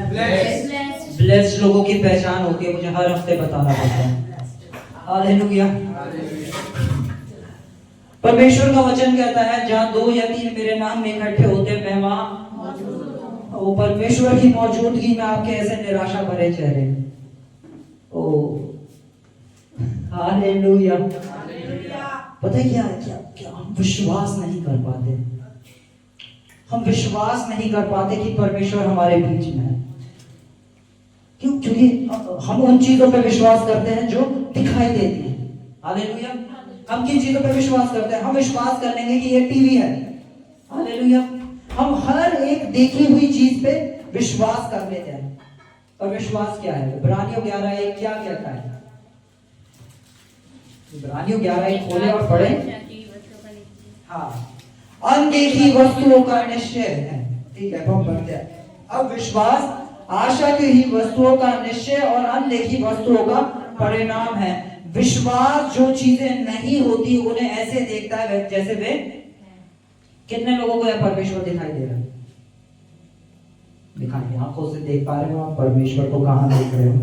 Blessed लोगों की पहचान होती है, मुझे हर हफ्ते बताना पड़ता है। हालेलुया। परमेश्वर का वचन कहता है जहाँ 2 या 3 मेरे नाम में इकट्ठे होते हैं मैं वहां। वो परमेश्वर की मौजूदगी में आपके ऐसे निराशा भरे चेहरे। ओ हालेलुया। पता है क्या क्या क्या हम विश्वास नहीं कर पाते, हम विश्वास नहीं कर पाते कि परमेश्वर हमारे बीच में है। क्यों? क्योंकि हम उन चीजों पे विश्वास करते हैं जो दिखाई देती है। हालेलुया। हम किन चीजों पे विश्वास करते हैं? हम विश्वास कर लेंगे कि ये टीवी है। हालेलुया। हम हर एक देखी हुई चीज पे विश्वास कर लेते हैं। और विश्वास क्या है? इब्रानियों 11:1 क्या कहता है? इब्रानियों 11:1 खोले और पढ़े। हाँ, अनदेखी वस्तुओं का निश्चय है। ठीक है, हम पढ़ते हैं। अब विश्वास आशा की ही वस्तुओं का निश्चय और अनदेखी वस्तुओं का परिणाम है। विश्वास जो चीजें नहीं होती उन्हें ऐसे देखता है जैसे वे। कितने लोगों को यह परमेश्वर दिखाई दे रहा है? दिखाई आंखों से देख पा रहे हो आप परमेश्वर को? कहां देख रहे हो?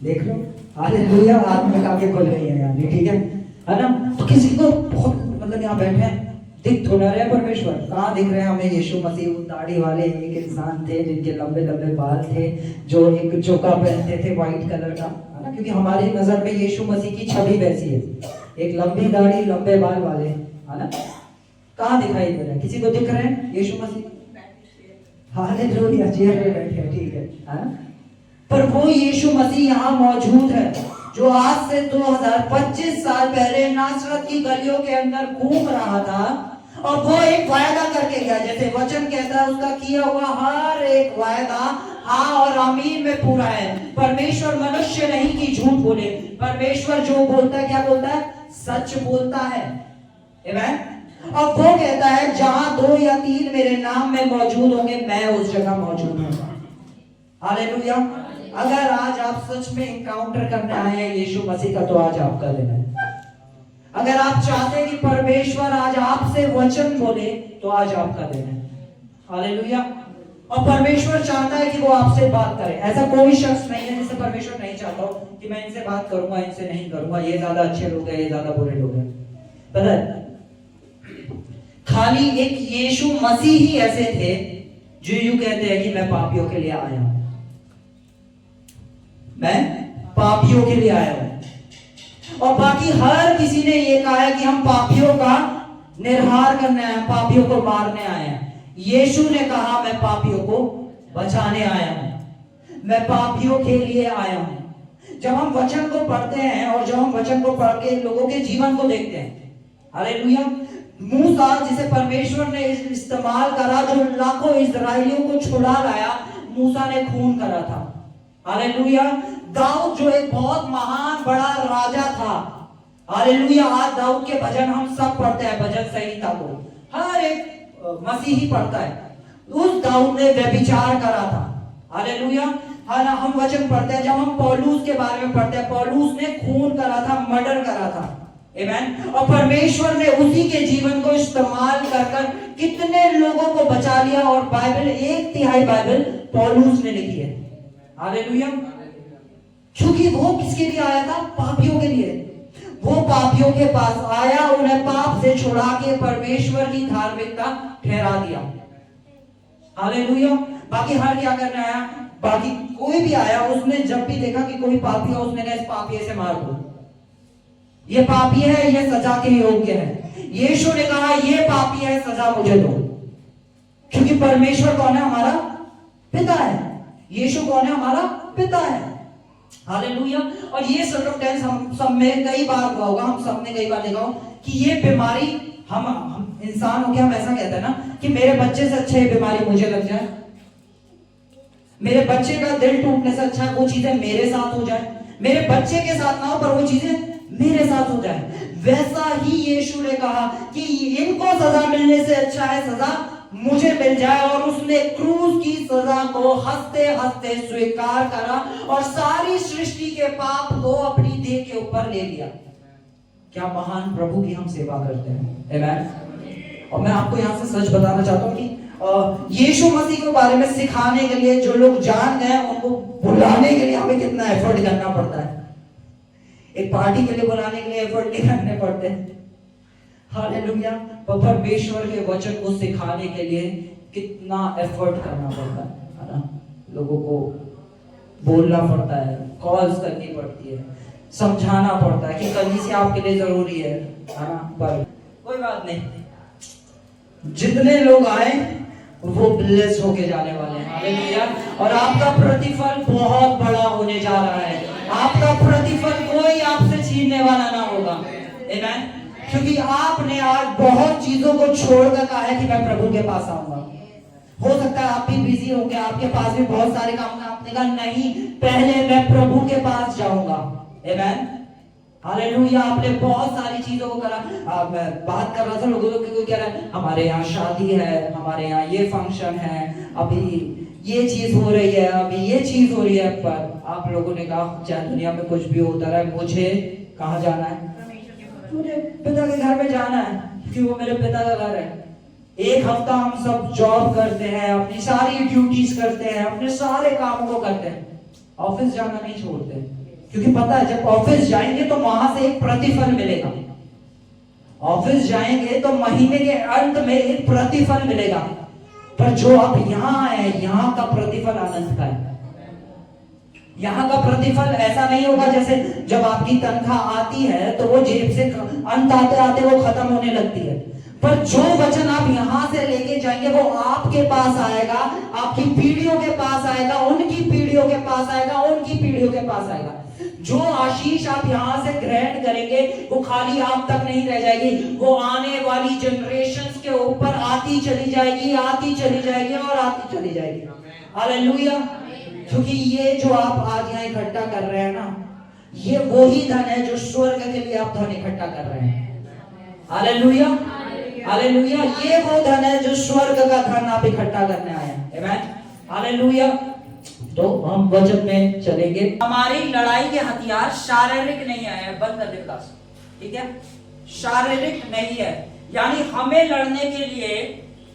देख लो। हालेलुया। आत्मिक आंखें खुल गई है यानी, ठीक है ना? तो किसी को बहुत मतलब यहाँ बैठे हैं दिख थोड़ा रहे परमेश्वर, कहाँ दिख रहे हैं हमें? यीशु मसीह उन दाढ़ी वाले एक इंसान थे जिनके लंबे लंबे बाल थे, जो एक चोका पहनते थे व्हाइट कलर का, है ना? क्योंकि हमारी नजर में यीशु मसीह की छवि वैसी है, एक लंबी दाढ़ी लंबे बाल वाले, है ना? कहाँ दिखाई दे रहा है? किसी को दिख रहे हैं यीशु मसीह? हालेलुया। चेयर पे बैठे हैं, ठीक है ना? पर वो यीशु मसीह यहाँ मौजूद है जो आज से 2025 साल पहले नासरत की गलियों के अंदर घूम रहा था और वो एक वायदा करके गया, जैसे वचन कहता है उसका किया हुआ हर एक वायदा हाँ और आमीन में पूरा है। परमेश्वर मनुष्य नहीं कि झूठ बोले, परमेश्वर जो बोलता है क्या बोलता है? सच बोलता है। आमीन। अब वो कहता है जहां 2 या 3 मेरे नाम में मौजूद होंगे मैं उस जगह मौजूद हूँ। हालेलुया। अगर आज आप सच में इनकाउंटर करने आए हैं यीशु मसीह का, तो आज आपका दिन है। अगर आप चाहते हैं कि परमेश्वर आज आपसे वचन बोले, तो आज आपका दिन है। हालेलुया। और परमेश्वर चाहता है कि वो आपसे बात करे। ऐसा कोई शख्स नहीं है जिससे परमेश्वर नहीं चाहता हो कि मैं इनसे बात करूंगा, इनसे नहीं करूंगा, ये ज्यादा अच्छे लोग हैं, ये ज्यादा बुरे लोग हैं। पता है, खाली एक यीशु मसीह ही ऐसे थे जो यूं कहते हैं कि मैं पापियों के लिए आया हूं, मैं पापियों के लिए आया हूं। और बाकी हर किसी ने ये कहा है कि हम पापियों का निर्हार करने आए हैं, पापियों को मारने आए हैं। यीशु ने कहा मैं पापियों को बचाने आया हूं, मैं पापियों के लिए आया हूं। जब हम वचन को पढ़ते हैं और जब हम वचन को पढ़ के लोगों के जीवन को देखते हैं, हालेलुया, मूसा जिसे परमेश्वर ने इस्तेमाल करा, जो लाखों इजराइलियों को छुड़ा लाया, मूसा ने खून करा था। हालेलुया। दाऊद जो एक बहुत महान बड़ा राजा था, हालेलुया। आज दाऊद के भजन हम सब पढ़ते हैं, भजन संहिता को हर एक मसीही पढ़ता है। उस दाऊद ने व्यभिचार करा था। हालेलुया। हम वचन पढ़ते हैं, जब हम पौलुस के बारे में पढ़ते हैं, पौलुस ने खून करा था, मर्डर करा था। आमीन। और परमेश्वर ने उसी के जीवन को इस्तेमाल कर कितने लोगों को बचा लिया। और बाइबल 1/3 बाइबल पौलुस ने लिखी है। हालेलुया। क्योंकि वो किसके लिए आया था? पापियों के लिए। वो पापियों के पास आया, उन्हें पाप से छुड़ा के परमेश्वर की धार्मिकता ठहरा दिया। हालेलुया। बाकी हर क्या करने आया? बाकी कोई भी आया, उसने जब भी देखा कि कोई पापी है, उसने कहा इस पापी से मार दो, ये पापी है, ये सजा के योग्य है। यीशु ने कहा ये पापी है, सजा मुझे दो। क्योंकि परमेश्वर कौन है? हमारा पिता है। यीशु कौन है? हमारा पिता है। हालेलुया। और ये सर्कमस्टेंस हम सब में कई बार हुआ होगा, हम सब ने कई बार देखा हो कि ये बीमारी हम इंसान हो के हम ऐसा कहते हैं ना कि मेरे बच्चे से अच्छा ये बीमारी मुझे लग जाए, मेरे बच्चे का दिल टूटने से अच्छा वो चीजें मेरे साथ हो जाए, मेरे बच्चे के साथ ना हो पर वो चीजें मेरे साथ हो जाए। वैसा ही यीशु ने कहा कि इनको सजा मिलने से अच्छा है सजा मुझे मिल जाए। और उसने क्रूस की सजा को हंसते हंसते स्वीकार करा और सारी सृष्टि के पाप को अपनी देह के ऊपर ले लिया। क्या महान प्रभु की हम सेवा करते हैं। आमीन। और मैं आपको यहां से सच बताना चाहता हूं कि यीशु मसीह के बारे में सिखाने के लिए जो लोग जान गए उनको बुलाने के लिए हमें कितना एफर्ट करना पड़ता है। एक पार्टी के लिए बुलाने के लिए एफर्ट नहीं करने पड़ते। हालेलुया। परमेश्वर के वचन को सिखाने के लिए कितना एफर्ट करना पड़ता है ना। लोगों को बोलना पड़ता है, कॉल्स करनी पड़ती है, समझाना पड़ता है कि कलीसिया आपके लिए जरूरी है ना। पर कोई बात नहीं, जितने लोग आए वो ब्लेस होके जाने वाले हैं। हालेलुया। और आपका प्रतिफल बहुत बड़ा होने जा रहा है। आपका प्रतिफल कोई आपसे छीनने वाला ना होगा। आमीन। क्योंकि आपने आज बहुत चीजों को छोड़कर कहा है कि मैं प्रभु के पास आऊंगा। हो सकता है आप भी बिजी होंगे, आपके पास भी बहुत सारे काम हैं, आपने कहा नहीं, पहले मैं प्रभु के पास जाऊंगा। आमीन। हालेलुया। आपने बहुत सारी चीजों को करा। मैं बात कर रहा था, लोगों को कोई कह रहा है हमारे यहाँ शादी है, हमारे यहाँ ये फंक्शन है, अभी ये चीज हो रही है, अभी ये चीज हो रही है। पर आप लोगों ने कहा चाहे दुनिया में कुछ भी होता रहे, मुझे कहाँ जाना है? मुझे पिता के घर में जाना है, क्योंकि वो मेरे पिता का घर है। एक हफ्ता हम सब जॉब करते हैं, अपनी सारी ड्यूटीज करते हैं, अपने सारे कामों को करते हैं, ऑफिस जाना नहीं छोड़ते। क्योंकि पता है जब ऑफिस जाएंगे तो वहां से एक प्रतिफल मिलेगा। ऑफिस जाएंगे तो महीने के अंत में एक प्रतिफल मिलेगा। पर जो आप यहाँ आए, यहाँ का प्रतिफल आनंद का है। यहाँ का प्रतिफल ऐसा नहीं होगा जैसे जब आपकी तनख्वाह आती है तो वो जेब से अंत आते आते वो खत्म होने लगती है। पर जो वचन आप यहाँ से लेके जाएंगे वो आपके पास आएगा, आपकी पीढ़ियों के पास आएगा, उनकी पीढ़ियों के पास आएगा, उनकी पीढ़ियों के पास आएगा। जो आशीष आप यहाँ से ग्रहण करेंगे वो खाली आप तक नहीं रह जाएगी, वो आने वाली जनरेशंस के ऊपर आती चली जाएगी, आती चली जाएगी और आती चली जाएगी। हालेलुया। क्योंकि ये जो आप आज यहाँ इकट्ठा कर रहे हैं ना, ये वही धन है जो स्वर्ग के लिए आप धन इकट्ठा कर रहे हैं। हालेलुया। हालेलुया। ये वो धन है जो स्वर्ग का धन आप इकट्ठा करने आए हैं। आमीन। हालेलुया। तो हम वचन में चलेंगे। हमारी लड़ाई के हथियार शारीरिक नहीं है, बंद कर दे क्लास, ठीक है? शारीरिक नहीं है, यानी हमें लड़ने के लिए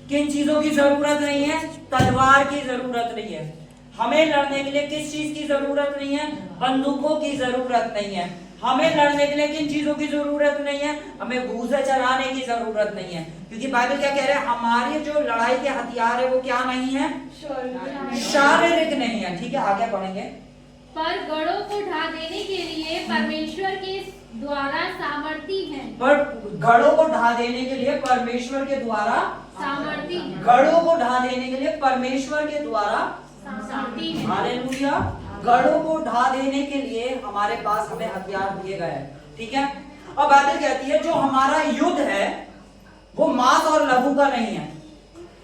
किन चीजों की जरूरत नहीं है? तलवार की जरूरत नहीं है। हमें लड़ने के लिए किस चीज की जरूरत नहीं है? बंदूकों की जरूरत नहीं है। हमें लड़ने के लिए किन चीजों की जरूरत नहीं है? हमें भूसे चलाने की जरूरत नहीं है। क्योंकि बाइबल क्या कह रहा है? हमारी जो लड़ाई के हथियार है वो क्या नहीं है? शारीरिक नहीं है। ठीक है, आगे पढ़ेंगे। पर गढ़ों को ढा देने के लिए परमेश्वर के द्वारा सामर्थी है। पर गढ़ों को ढा देने के लिए परमेश्वर के द्वारा सामर्थी है। गढ़ों को ढा देने के लिए परमेश्वर के द्वारा सामर्थी है। हालेलुया। गढ़ों को ढा देने के लिए हमारे पास हमें हथियार दिए गए हैं। ठीक है। अब बाइबल कहती है जो हमारा युद्ध है वो मांस और लहू का नहीं है।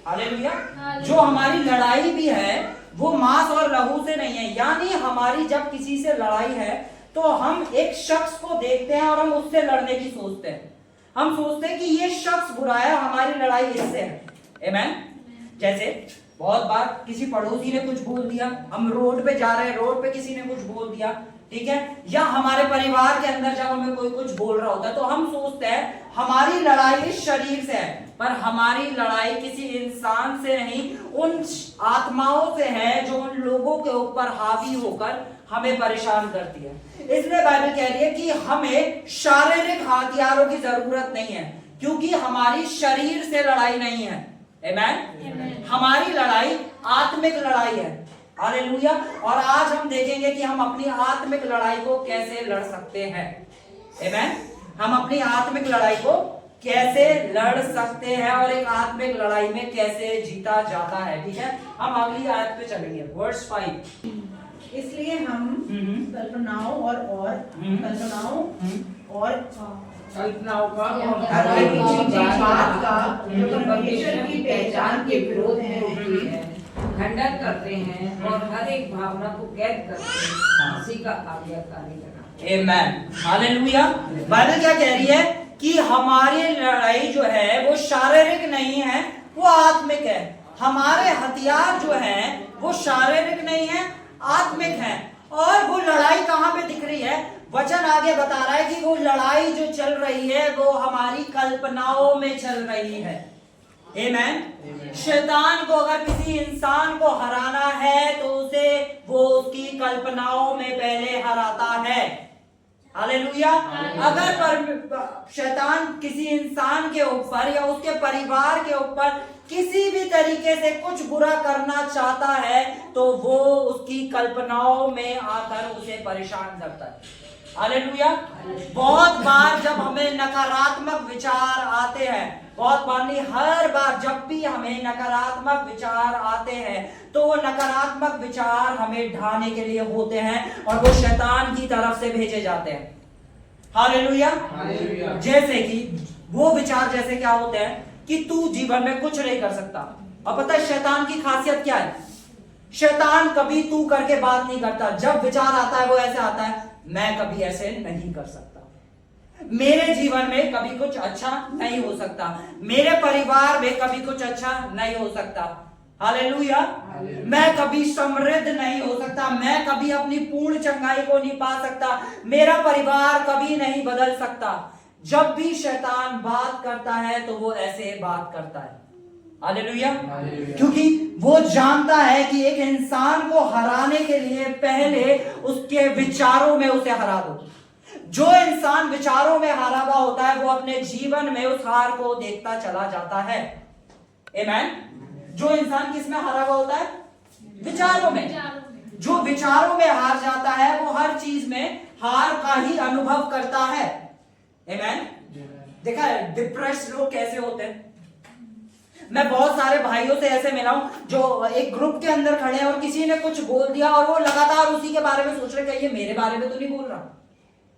हालेलुया। जो हमारी लड़ाई भी है वो मांस और लहू से नहीं है। यानी हमारी जब किसी से लड़ाई है तो हम एक शख्स को देखते हैं और हम उससे लड़ने की सोचते हैं। हम सोचते हैं कि ये शख्स बुरा है, हमारी लड़ाई इससे है। आमीन। जैसे बहुत बार किसी पड़ोसी ने कुछ बोल दिया, हम रोड पे जा रहे हैं, रोड पे किसी ने कुछ बोल दिया, ठीक है, या हमारे परिवार के अंदर जब हमें कोई कुछ बोल रहा होता है तो हम सोचते हैं हमारी लड़ाई इस शरीर से है। पर हमारी लड़ाई किसी इंसान से नहीं, उन आत्माओं से है जो उन लोगों के ऊपर हावी होकर हमें परेशान करती है। इसलिए बाइबल कह रही है कि हमें शारीरिक हथियारों की जरूरत नहीं है, क्योंकि हमारी शरीर से लड़ाई नहीं है। आमीन। हमारी लड़ाई आत्मिक लड़ाई है। हालेलुया। और आज हम देखेंगे कि हम अपनी आत्मिक लड़ाई को कैसे लड़ सकते हैं। आमीन। हम अपनी आत्मिक लड़ाई को कैसे लड़ सकते हैं और एक आत्मिक लड़ाई में कैसे जीता जाता है। ठीक है, हम अगली आयत पे चलेंगे, वर्स 5। इसलिए हम कल्पनाओं और कल्पनाओं का बात का जो परमेश्वर की पहचान के विरोध है खंडन करते हैं और हर एक भावना को कैद करते हैं, उसी का आज्ञाकारी करना। आमीन। हालेलुया। बाइबल क्या कह रही है कि हमारी लड़ाई जो है वो शारीरिक नहीं है, वो आत्मिक है। हमारे हथियार जो हैं वो शारीरिक नहीं है, आत्मिक है। और वो लड़ाई कहां पे दिख रही है? वचन आगे बता रहा है कि वो लड़ाई जो चल रही है वो हमारी कल्पनाओं में चल रही है। आमेन। शैतान को अगर किसी इंसान को हराना है तो उसे वो उसकी कल्पनाओं में पहले हराता है। हालेलुया। अगर शैतान किसी इंसान के ऊपर या उसके परिवार के ऊपर किसी भी तरीके से कुछ बुरा करना चाहता है तो वो उसकी कल्पनाओं में आकर उसे परेशान करता है। हालेलुया। बहुत बार जब हमें नकारात्मक विचार आते हैं, बहुत बार नहीं, हर बार जब भी हमें नकारात्मक विचार आते हैं तो वो नकारात्मक विचार हमें ढाने के लिए होते हैं और वो शैतान की तरफ से भेजे जाते हैं। हालेलुया। जैसे कि वो विचार जैसे क्या होते हैं कि तू जीवन में कुछ नहीं कर सकता। अब पता है शैतान की खासियत क्या है? शैतान कभी तू करके बात नहीं करता। जब विचार आता है वो ऐसे आता है, मैं कभी ऐसे नहीं कर सकता, मेरे जीवन में कभी कुछ अच्छा नहीं हो सकता, मेरे परिवार में कभी कुछ अच्छा नहीं हो सकता। हालेलुया। मैं कभी समृद्ध नहीं हो सकता, मैं कभी अपनी पूर्ण चंगाई को नहीं पा सकता, मेरा परिवार कभी नहीं बदल सकता। जब भी शैतान बात करता है तो वो ऐसे बात करता है। हालेलुया। क्योंकि वो जानता है कि एक इंसान को हराने के लिए पहले उसके विचारों में उसे हरा दो। जो इंसान विचारों में हारा हुआ होता है वो अपने जीवन में उस हार को देखता चला जाता है। आमेन। जो इंसान किस में हारा हुआ होता है? विचारों में। जो विचारों में हार जाता है वो हर चीज में हार का ही अनुभव करता है। आमेन। देखा है डिप्रेस्ड लोग कैसे होते हैं? मैं बहुत सारे भाइयों से ऐसे मिला हूं जो एक ग्रुप के अंदर खड़े हैं और किसी ने कुछ बोल दिया और वो लगातार उसी के बारे में सोच रहे कि ये मेरे बारे में तो नहीं बोल रहा,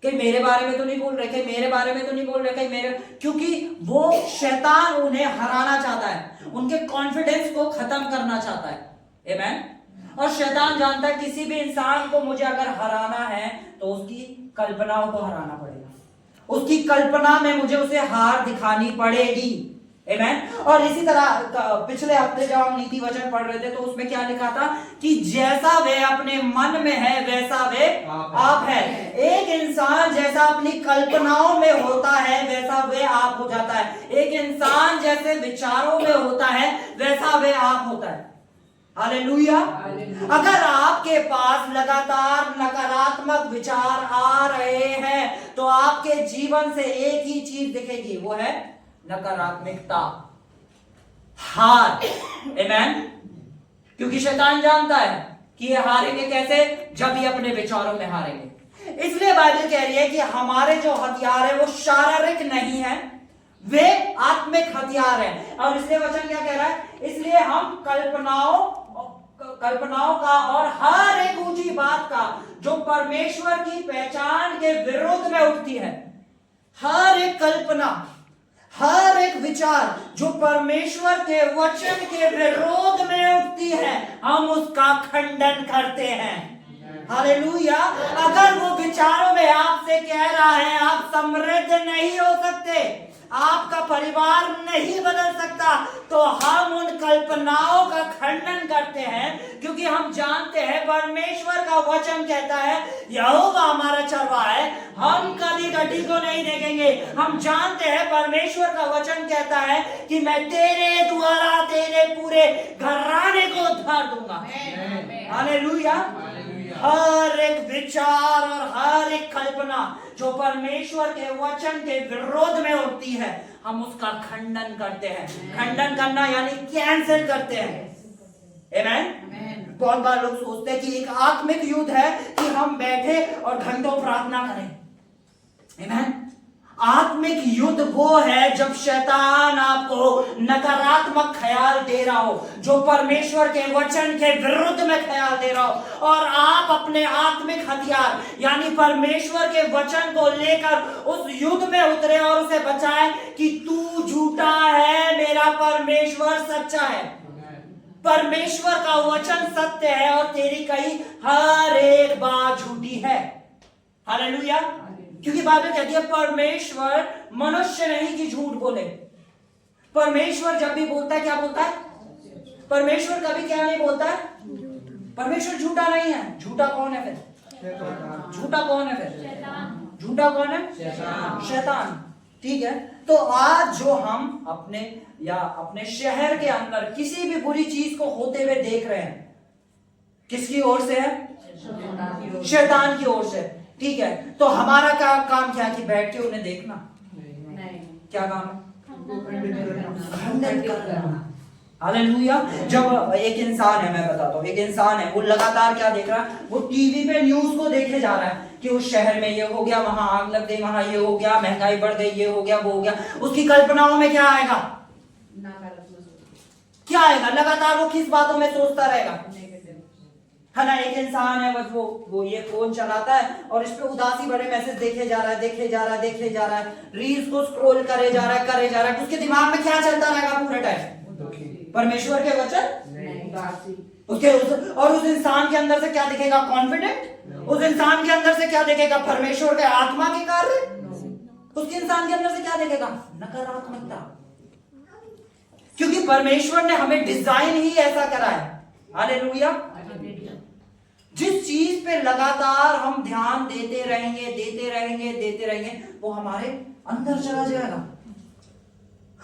कि मेरे बारे में तो नहीं बोल रहे, कि मेरे बारे में तो नहीं बोल रहे, कि मेरे, क्योंकि वो शैतान उन्हें हराना चाहता है, उनके कॉन्फिडेंस को खत्म करना चाहता है। आमेन। और शैतान जानता है किसी भी इंसान को मुझे अगर हराना है तो उसकी कल्पनाओं को हराना पड़ेगा, उसकी कल्पना में मुझे उसे हार दिखानी पड़ेगी। आमेन। और इसी तरह पिछले हफ्ते जब हम नीति वचन पढ़ रहे थे तो उसमें क्या लिखा था कि जैसा वे अपने मन में है वैसा वे आप है। एक इंसान जैसा अपनी कल्पनाओं में होता है वैसा वे आप हो जाता है। एक इंसान जैसे विचारों में होता है वैसा वे आप होता है। हालेलुया। अगर आपके पास लगातार नकारात्मक विचार आ रहे हैं तो आपके जीवन से एक ही चीज दिखेगी, वो है नकारात्मकता, हार। आमेन। क्योंकि शैतान जानता है कि ये हारेंगे कैसे? जब ये अपने विचारों में हारेंगे। इसलिए बाइबल कह रही है कि हमारे जो हथियार है वो शारीरिक नहीं है, वे आत्मिक हथियार हैं। और इसलिए वचन क्या कह रहा है? इसलिए हम कल्पनाओं का और हर एक ऊंची बात का जो परमेश्वर की पहचान के विरुद्ध में उठती है, हर एक कल्पना, हर एक विचार जो परमेश्वर के वचन के विरोध में उठती है, हम उसका खंडन करते हैं। हालेलुया। अगर वो विचारों में आपसे कह रहा है आप समृद्ध नहीं हो सकते, आपका परिवार नहीं बदल सकता, तो हम उन कल्पनाओं का खंडन करते हैं, क्योंकि हम जानते हैं परमेश्वर का वचन कहता है यहोवा हमारा चरवाहा है, हम कभी घटी को नहीं देखेंगे। हम जानते हैं परमेश्वर का वचन कहता है कि मैं तेरे द्वारा तेरे पूरे घराने को उद्धार दूंगा। हालेलुया। हर एक विचार और हर एक कल्पना जो परमेश्वर के वचन के विरोध में उठती है, हम उसका खंडन करते हैं। खंडन करना यानी कैंसिल करते हैं। आमेन। बहुत बार लोग सोचते हैं कि एक आत्मिक युद्ध है कि हम बैठे और घंटों प्रार्थना करें। आमेन। आत्मिक युद्ध वो है जब शैतान आपको नकारात्मक ख्याल दे रहा हो, जो परमेश्वर के वचन के विरुद्ध में ख्याल दे रहा हो, और आप अपने आत्मिक हथियार यानी परमेश्वर के वचन को लेकर उस युद्ध में उतरे और उसे बचाएं कि तू झूठा है, मेरा परमेश्वर सच्चा है। परमेश्वर का वचन सत्य है और तेरी कही हर एक बात झूठी है। हालेलुया। क्योंकि बाइबल कहती है परमेश्वर मनुष्य नहीं कि झूठ बोले। परमेश्वर जब भी बोलता है क्या बोलता है? परमेश्वर कभी क्या नहीं बोलता है? परमेश्वर झूठा नहीं है। झूठा कौन है फिर? झूठा कौन है फिर? झूठा कौन है? शैतान। ठीक है। तो आज जो हम अपने शहर के अंदर किसी भी बुरी चीज को होते हुए देख रहे हैं, किसकी ओर से है? शैतान की ओर से। ठीक है, तो हमारा काम क्या है कि बैठ के उन्हें देखना? क्या काम है? खंडन करना। हालेलुया। जब एक इंसान है, मैं बताता हूँ, एक इंसान है, वो लगातार क्या देख रहा है? वो टीवी पे न्यूज को देखे जा रहा है कि उस शहर में ये हो गया, वहां आग लग गई, वहां ये हो गया, महंगाई बढ़ गई, ये हो गया, वो हो गया। उसकी कल्पनाओं में क्या आएगा? क्या आएगा? लगातार वो किस बातों में सोचता रहेगा, है ना? एक इंसान है, बस वो ये फोन चलाता है और इस पे उदासी भरे मैसेज देखे जा रहा है, रील्स को स्क्रॉल करे जा रहा है। उसके दिमाग में क्या चलता रहेगा पूरे टाइम? परमेश्वर के वचन। और उस इंसान के अंदर से क्या दिखेगा? कॉन्फिडेंट। उस इंसान के अंदर से क्या दिखेगा? परमेश्वर के आत्मा के कार्य। उसके इंसान के अंदर से क्या दिखेगा? नकारात्मकता। क्योंकि परमेश्वर ने हमें डिजाइन ही ऐसा करा है। हालेलुया। जिस चीज पे लगातार हम ध्यान देते रहेंगे, वो हमारे अंदर चला जाएगा,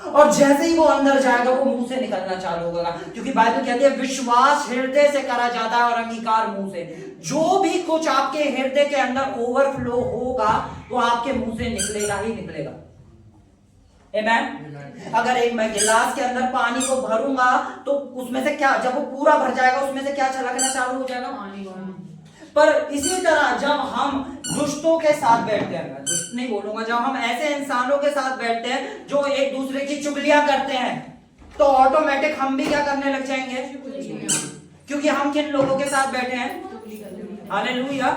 और जैसे ही वो अंदर जाएगा वो मुंह से निकलना चालू होगा। क्योंकि बाइबल कहती है विश्वास हृदय से करा जाता है और अंगीकार मुंह से। जो भी कुछ आपके हृदय के अंदर ओवरफ्लो होगा वो आपके मुंह से निकलेगा ही निकलेगा। आमेन। अगर मैं गिलास के अंदर पानी को भरूंगा तो उसमें से क्या, जब वो पूरा भर जाएगा उसमें से क्या छलकना चालू हो जाएगा? पानी। पर इसी तरह जब हम दुष्टों के साथ बैठते हैं, मैं दुष्ट नहीं बोलूंगा, जब हम ऐसे इंसानों के साथ बैठते हैं जो एक दूसरे की चुगलियां करते हैं, तो ऑटोमेटिक हम भी क्या करने लग जाएंगे? क्योंकि हम किन लोगों के साथ बैठे हैं? हालेलुया।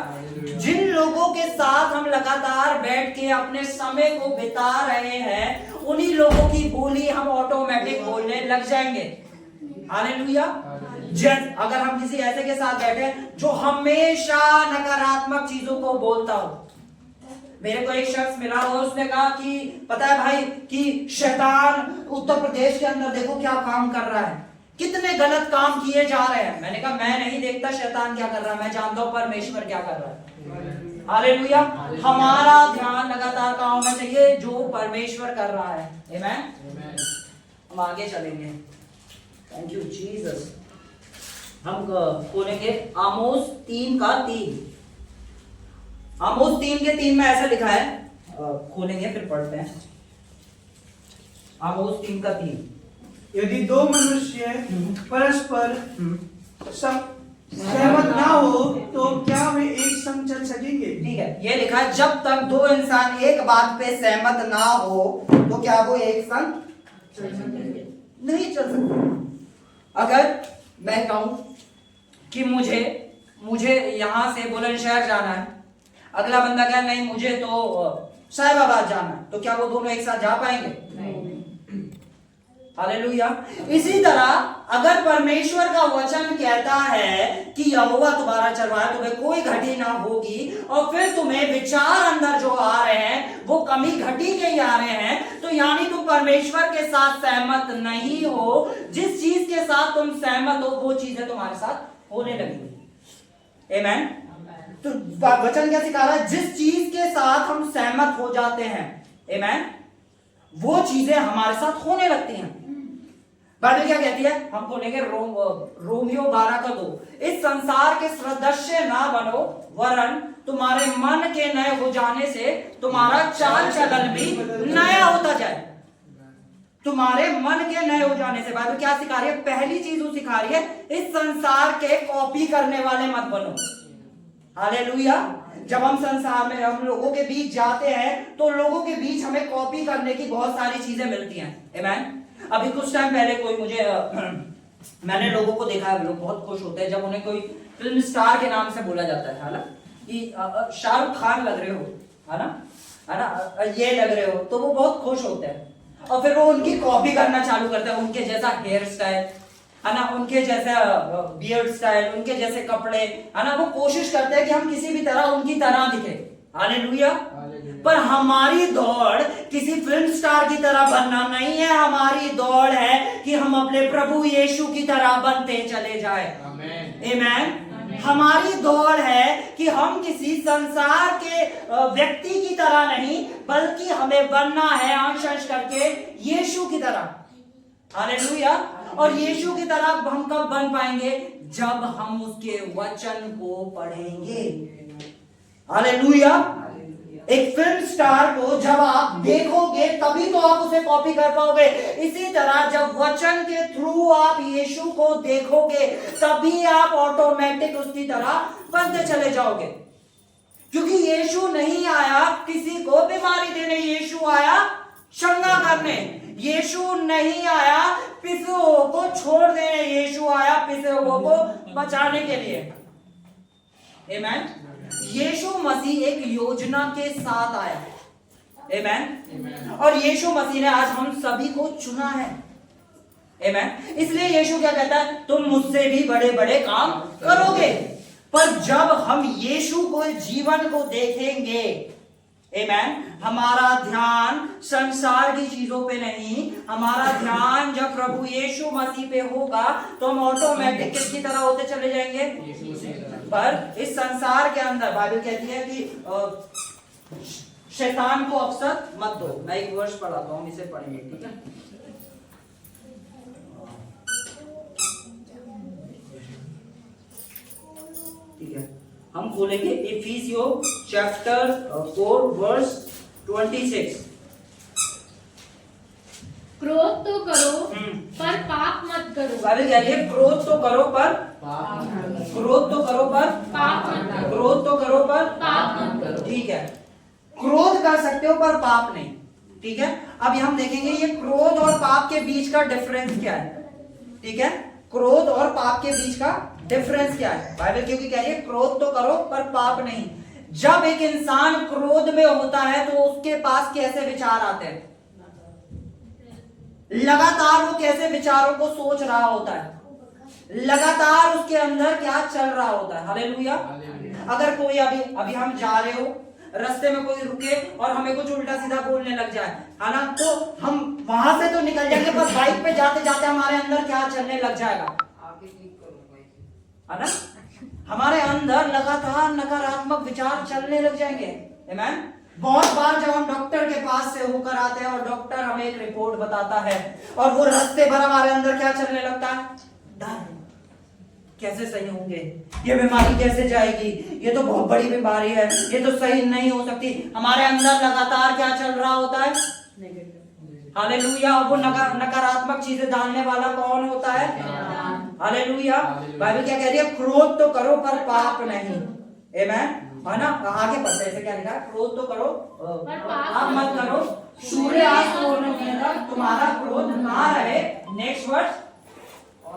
जिन लोगों के साथ हम लगातार बैठ के अपने समय को बिता रहे हैं, उन्हीं लोगों की बोली हम ऑटोमेटिक बोलने लग जाएंगे। हालेलुया। अगर हम किसी ऐसे के साथ बैठे जो हमेशा नकारात्मक चीजों को बोलता हो। मेरे को एक शख्स मिला और उसने कहा कि पता है भाई कि शैतान उत्तर प्रदेश के अंदर देखो क्या काम कर रहा है, कितने गलत काम किए जा रहे हैं। मैंने कहा मैं नहीं देखता शैतान क्या कर रहा है, मैं जानता हूं परमेश्वर क्या कर रहा है। हालेलुया। हमारा ध्यान लगातार कहां होना चाहिए? जो परमेश्वर कर रहा है। आमीन। हम आगे चलेंगे। Thank you Jesus. हम खोलेंगे आमोस 3:3। आमोस 3:3 में ऐसा लिखा है, खोलेंगे फिर पढ़ते हैं। आमोस 3:3। यदि दो मनुष्य परस्पर सहमत ना हो तो क्या वे एक संग चल सकेंगे? ठीक है, ये लिखा है जब तक दो इंसान एक बात पे सहमत ना हो तो क्या वो एक संग नहीं चल सकते। अगर मैं कहूं कि मुझे यहां से बुलंदशहर जाना है, अगला बंदा कहे नहीं मुझे तो साहिबाबाद जाना है, तो क्या वो दोनों एक साथ जा पाएंगे? नहीं। हालेलुया। इसी तरह अगर परमेश्वर का वचन कहता है कि यहोवा तुम्हारा चरवाहा, तुम्हें कोई घटी ना होगी, और फिर तुम्हें विचार अंदर जो आ रहे हैं वो कमी घटी के ही आ रहे हैं, तो यानी तुम परमेश्वर के साथ सहमत नहीं हो। जिस चीज के साथ तुम सहमत हो वो चीजें तुम्हारे साथ होने लगेगी। आमीन। तो वचन क्या सिखा रहा है? जिस चीज के साथ हम सहमत हो जाते हैं, आमीन, वो चीजें हमारे साथ होने लगती हैं। बाइबल क्या कहती है? हम खोलेंगे रोमियो 12:2। इस संसार के सदस्य ना बनो, वरन तुम्हारे मन के नए हो जाने से तुम्हारा चाल चलन भी नया होता जाए। तुम्हारे मन के नए हो जाने से बाइबल क्या सिखा रही है? पहली चीज वो सिखा रही है, इस संसार के कॉपी करने वाले मत बनो। हालेलुया। जब हम संसार में हम लोगों के बीच जाते हैं तो लोगों के बीच हमें कॉपी करने की बहुत सारी चीजें मिलती हैं। आमीन। अभी कुछ टाइम पहले कोई मैंने लोगों को देखा है, लोग बहुत खुश होते हैं जब उन्हें कोई फिल्म स्टार के नाम से बोला जाता है। हालांकि शाहरुख खान लग रहे हो, है ना, ये लग रहे हो, तो वो बहुत खुश होते हैं और फिर वो उनकी कॉपी करना चालू करते हैं। उनके जैसा हेयर स्टाइल, है ना, उनके जैसा बियर्ड स्टाइल, उनके जैसे कपड़े, है ना, वो कोशिश करते हैं कि हम किसी भी तरह उनकी तरह दिखे। हालेलुया। पर हमारी दौड़ किसी फिल्म स्टार की तरह बनना नहीं है, हमारी दौड़ है कि हम अपने प्रभु यीशु की तरह बनते चले जाए। आमीन। हमारी दौड़ है कि हम किसी संसार के व्यक्ति की तरह नहीं, बल्कि हमें बनना है अंश अंश करके यीशु की तरह। हालेलुया। और यीशु की तरह हम कब बन पाएंगे? जब हम उसके वचन को पढ़ेंगे। हालेलुया। एक फिल्म स्टार को जब आप देखोगे तभी तो आप उसे कॉपी कर पाओगे। इसी तरह जब वचन के थ्रू आप यीशु को देखोगे तभी आप ऑटोमेटिक उसकी तरह बनते चले जाओगे। क्योंकि यीशु नहीं आया किसी को बीमारी देने, यीशु आया चंगा करने। यीशु नहीं आया पिसे हुओं को छोड़ देने, यीशु आया पिसे हुओं को बचाने के लिए। आमेन। यीशु मसीह एक योजना के साथ आया। आमेन। और यीशु मसीह ने आज हम सभी को चुना है। आमेन। इसलिए यीशु क्या कहता है? तुम मुझसे भी बड़े बड़े काम करोगे। पर जब हम यीशु को जीवन को देखेंगे, आमेन, हमारा ध्यान संसार की चीजों पे नहीं, हमारा ध्यान जब प्रभु यीशु मसीह पे होगा तो हम ऑटोमेटिक किसकी तरह होते चले जाएंगे? पर इस संसार के अंदर बाइबल कहती है कि शैतान को अवसर मत दो। मैं एक वर्ष पढ़ाता हूं, इसे पढ़ेंगे, ठीक है? ठीक है, हम खोलेंगे इफिसियो चैप्टर 4 वर्स 26। क्रोध तो करो पर पाप मत करो। बाइबल कह रही है क्रोध तो करो पर क्रोध तो करो पर पाप मत करो। क्रोध तो करो पर पाप मत करो। ठीक है, क्रोध कर सकते हो पर पाप नहीं। ठीक है, अब हम देखेंगे ये क्रोध और पाप के बीच का डिफरेंस क्या है। ठीक है, क्रोध और पाप के बीच का डिफरेंस क्या है? बाइबल क्योंकि कह रही है क्रोध तो करो पर पाप नहीं। जब एक इंसान क्रोध में होता है तो उसके पास कैसे विचार आते हैं? लगातार वो कैसे विचारों को सोच रहा होता है, लगातार उसके अंदर क्या चल रहा होता है। हालेलुया। अगर कोई अभी हम जा रहे हो, रास्ते में कोई रुके और हमें कुछ उल्टा सीधा बोलने लग जाए, है ना, तो हम वहां से तो निकल जाएंगे, पर बाइक पे जाते जाते हमारे अंदर क्या चलने लग जाएगा, है ना? हमारे अंदर लगातार नकारात्मक विचार चलने लग जाएंगे। आमीन। बहुत बार जब हम डॉक्टर के पास से होकर आते हैं और डॉक्टर हमें एक रिपोर्ट बताता है और वो रास्ते भर हमारे अंदर क्या चलने लगता है? डर। कैसे सही होंगे, ये बीमारी कैसे जाएगी, ये तो बहुत बड़ी बीमारी है, ये तो सही नहीं हो सकती। हमारे अंदर लगातार क्या चल रहा होता है? हालेलुया। वो नकारात्मक चीजें डालने वाला कौन होता है? हालेलुया। बाइबल क्या कह रही है? क्रोध तो करो पर पाप नहीं। आमीन, है ना? आगे पढ़ते हैं, क्या लिखा है? क्रोध तो करो पाप मत करो, सूर्यास्त होने तक तुम्हारा क्रोध ना रहे। नेक्स्ट वर्ड,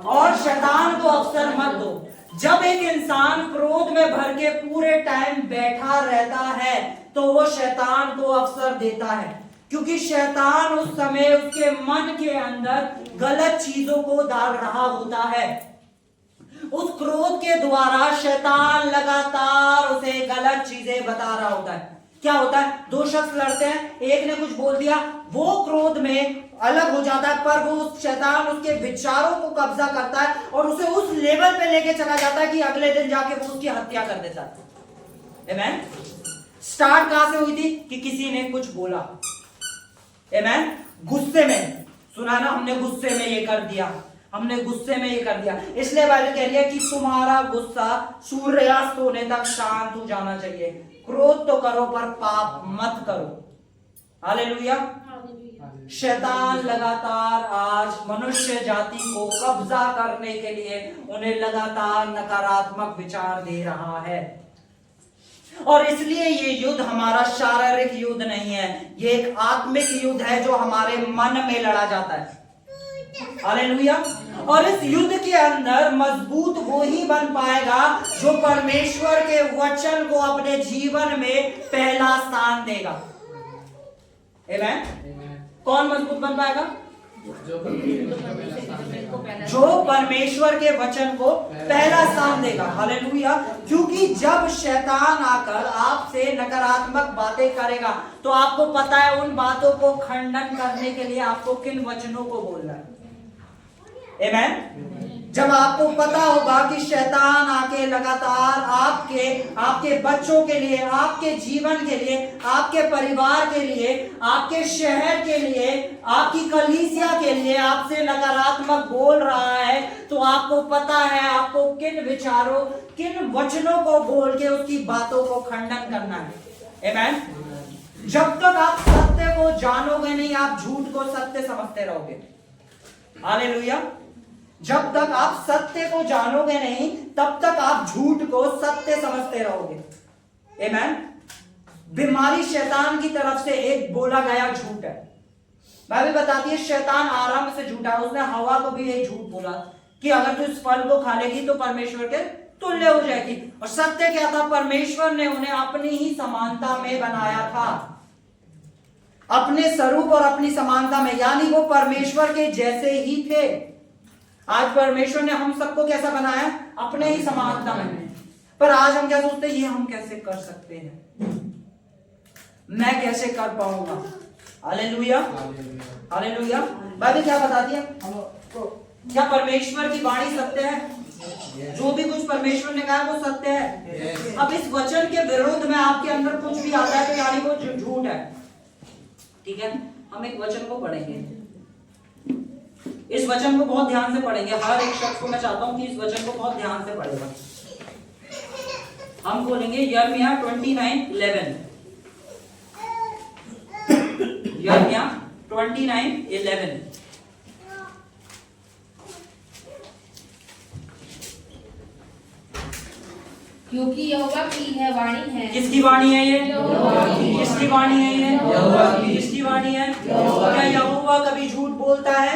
और शैतान को अवसर मत दो। जब एक इंसान क्रोध में भर के पूरे टाइम बैठा रहता है तो वो शैतान को अवसर देता है, क्योंकि शैतान उस समय उसके मन के अंदर गलत चीजों को डाल रहा होता है। उस क्रोध के द्वारा शैतान लगातार उसे गलत चीजें बता रहा होता है। क्या होता है? दो शख्स लड़ते हैं, एक ने कुछ बोल दिया, वो क्रोध में अलग हो जाता है, पर वो शैतान उसके विचारों को कब्जा करता है और उसे उस लेवल पे लेके चला जाता है कि अगले दिन जाके वो उसकी हत्या कर देता है। आमीन। स्टार्ट कहां से हुई थी? कि किसी ने कुछ बोला। आमीन। गुस्से में, सुना ना, हमने गुस्से में ये कर दिया, हमने गुस्से में ये कर दिया। इसलिए बाइबल कह रही है कि तुम्हारा गुस्सा सूर्यास्त होने तक शांत हो जाना चाहिए। क्रोध तो करो पर पाप मत करो। हालेलुया। शैतान लगातार आज मनुष्य जाति को कब्जा करने के लिए उन्हें लगातार नकारात्मक विचार दे रहा है, और इसलिए ये युद्ध हमारा शारीरिक युद्ध नहीं है, ये एक आत्मिक युद्ध है जो हमारे मन में लड़ा जाता है। हालेलुया। और इस युद्ध के अंदर मजबूत वो ही बन पाएगा जो परमेश्वर के वचन को अपने जीवन में पहला स्थान देगा। आमीन। कौन मजबूत बन पाएगा? जो परमेश्वर के वचन को पहला स्थान देगा। हालेलुया। क्योंकि जब शैतान आकर आपसे नकारात्मक बातें करेगा तो आपको पता है उन बातों को खंडन करने के लिए आपको किन वचनों को बोलना है। आमीन। जब आपको पता होगा कि शैतान आके लगातार आपके बच्चों के लिए, आपके जीवन के लिए, आपके परिवार के लिए, आपके शहर के लिए, आपकी कलीसिया के लिए आपसे नकारात्मक बोल रहा है, तो आपको पता है आपको किन विचारों, किन वचनों को बोल के उसकी बातों को खंडन करना है। आमीन। जब तक आप सत्य को जानोगे नहीं, आप झूठ को सत्य समझते रहोगे। हालेलुया। जब तक आप सत्य को जानोगे नहीं, तब तक आप झूठ को सत्य समझते रहोगे। आमीन। बीमारी शैतान की तरफ से एक बोला गया झूठ है। बाइबल बताती है शैतान आरंभ से झूठा है। उसने हवा को भी एक झूठ बोला कि अगर तू इस फल को खा लेगी तो परमेश्वर के तुल्य हो जाएगी। और सत्य क्या था? परमेश्वर ने उन्हें अपनी ही समानता में बनाया था, अपने स्वरूप और अपनी समानता में, यानी वो परमेश्वर के जैसे ही थे। आज परमेश्वर ने हम सबको कैसा बनाया? अपने ही समानता में। पर आज हम क्या सोचते हैं? ये हम कैसे कर सकते हैं, मैं कैसे कर पाऊंगा? Hallelujah, hallelujah. बाइबल क्या बताती है? क्या परमेश्वर की वाणी सत्य है? जो भी कुछ परमेश्वर ने कहा वो सत्य है। अब इस वचन के विरुद्ध में आपके अंदर कुछ भी आता है तो यानी वो झूठ है। ठीक है, हम एक वचन को पढ़ेंगे, इस वचन को बहुत ध्यान से पढ़ेंगे। हर एक शख्स को मैं चाहता हूं कि इस वचन को बहुत ध्यान से पढ़ेगा। हम खोलेंगे यिर्मयाह 29:11। यिर्मयाह 29:11। क्योंकि यहोवा की है वाणी है। किसकी वाणी है ये? यहोवा की। किसकी वाणी है ये? यहोवा की। किसकी वाणी है? क्या यहोवा कभी झूठ बोलता है?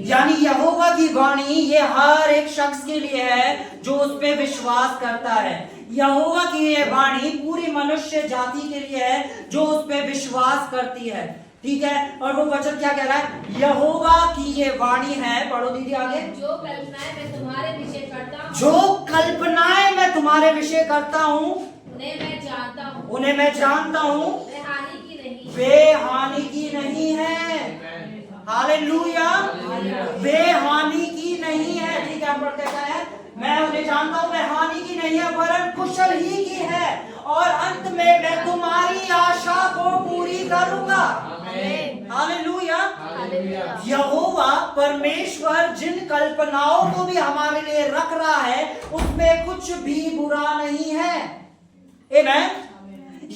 यानी यहोवा की वाणी ये हर एक शख्स के लिए है जो उस पे विश्वास करता है। यहोवा की ये वाणी पूरी मनुष्य जाति के लिए है जो उस पे विश्वास करती है। ठीक है, और वो वचन क्या कह रहा है? यहोवा की ये वाणी है। पढ़ो दीदी आगे। जो कल्पनाएं मैं तुम्हारे विषय करता हूँ, जो कल्पनाएं मैं तुम्हारे विषय करता हूँ, उन्हें मैं जानता हूँ, उन्हें मैं जानता हूँ, वे हानि की नहीं, वे हानि की नहीं है। हालेलुया, वे हानि की नहीं है। ठीक है, पढ़ते हैं, मैं उन्हें जानता हूँ, वे हानि की नहीं है वरन कुशल ही की है, और अंत में मैं तुम्हारी आशा को पूरी करूंगा। हालेलुया। यहोवा परमेश्वर जिन कल्पनाओं को भी हमारे लिए रख रहा है उसमें कुछ भी बुरा नहीं है। आमीन।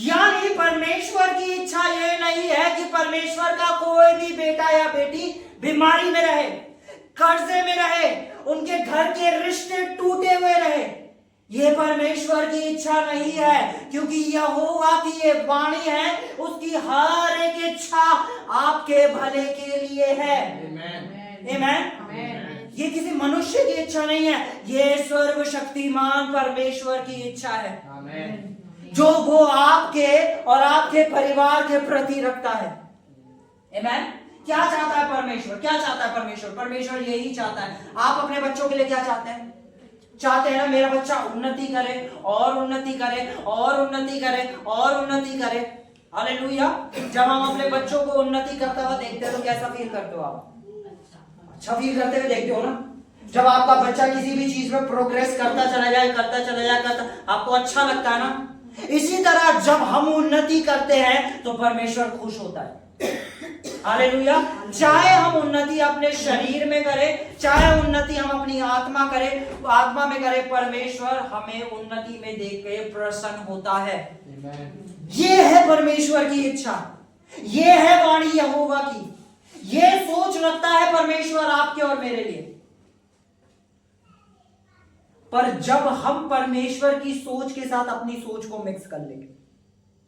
यानी परमेश्वर की इच्छा ये नहीं है कि परमेश्वर का कोई भी बेटा या बेटी बीमारी में रहे, कर्जे में रहे, उनके घर के रिश्ते टूटे हुए रहे। ये परमेश्वर की इच्छा नहीं है, क्योंकि यहोवा की ये वाणी है, उसकी हर एक इच्छा आपके भले के लिए है। आमीन। ये किसी मनुष्य की इच्छा नहीं है, ये सर्वशक्तिमान परमेश्वर की इच्छा है। आमीन। जो वो आपके और आपके परिवार के प्रति रखता है। आमीन। क्या चाहता है परमेश्वर? क्या चाहता है परमेश्वर? परमेश्वर यही चाहता है। आप अपने बच्चों के लिए क्या चाहते हैं? चाहते हैं ना मेरा बच्चा उन्नति करे और उन्नति करे और उन्नति करे और उन्नति करे। हालेलुया। जब हम अपने बच्चों को उन्नति करता हुआ देखते हैं तो कैसा फील करते हो आप? अच्छा फील करते हुए देखते हो ना? जब आपका बच्चा किसी भी चीज में प्रोग्रेस करता चला जाए, आपको अच्छा लगता है ना? इसी तरह जब हम उन्नति करते हैं तो परमेश्वर खुश होता है। हालेलुया। चाहे हम उन्नति अपने शरीर में करें, चाहे उन्नति हम अपनी आत्मा में करें, परमेश्वर हमें उन्नति में देख के प्रसन्न होता है। ये है परमेश्वर की इच्छा, ये है वाणी यहोवा की, ये सोच रखता है परमेश्वर आपके और मेरे लिए। पर जब हम परमेश्वर की सोच के साथ अपनी सोच को मिक्स कर लेंगे,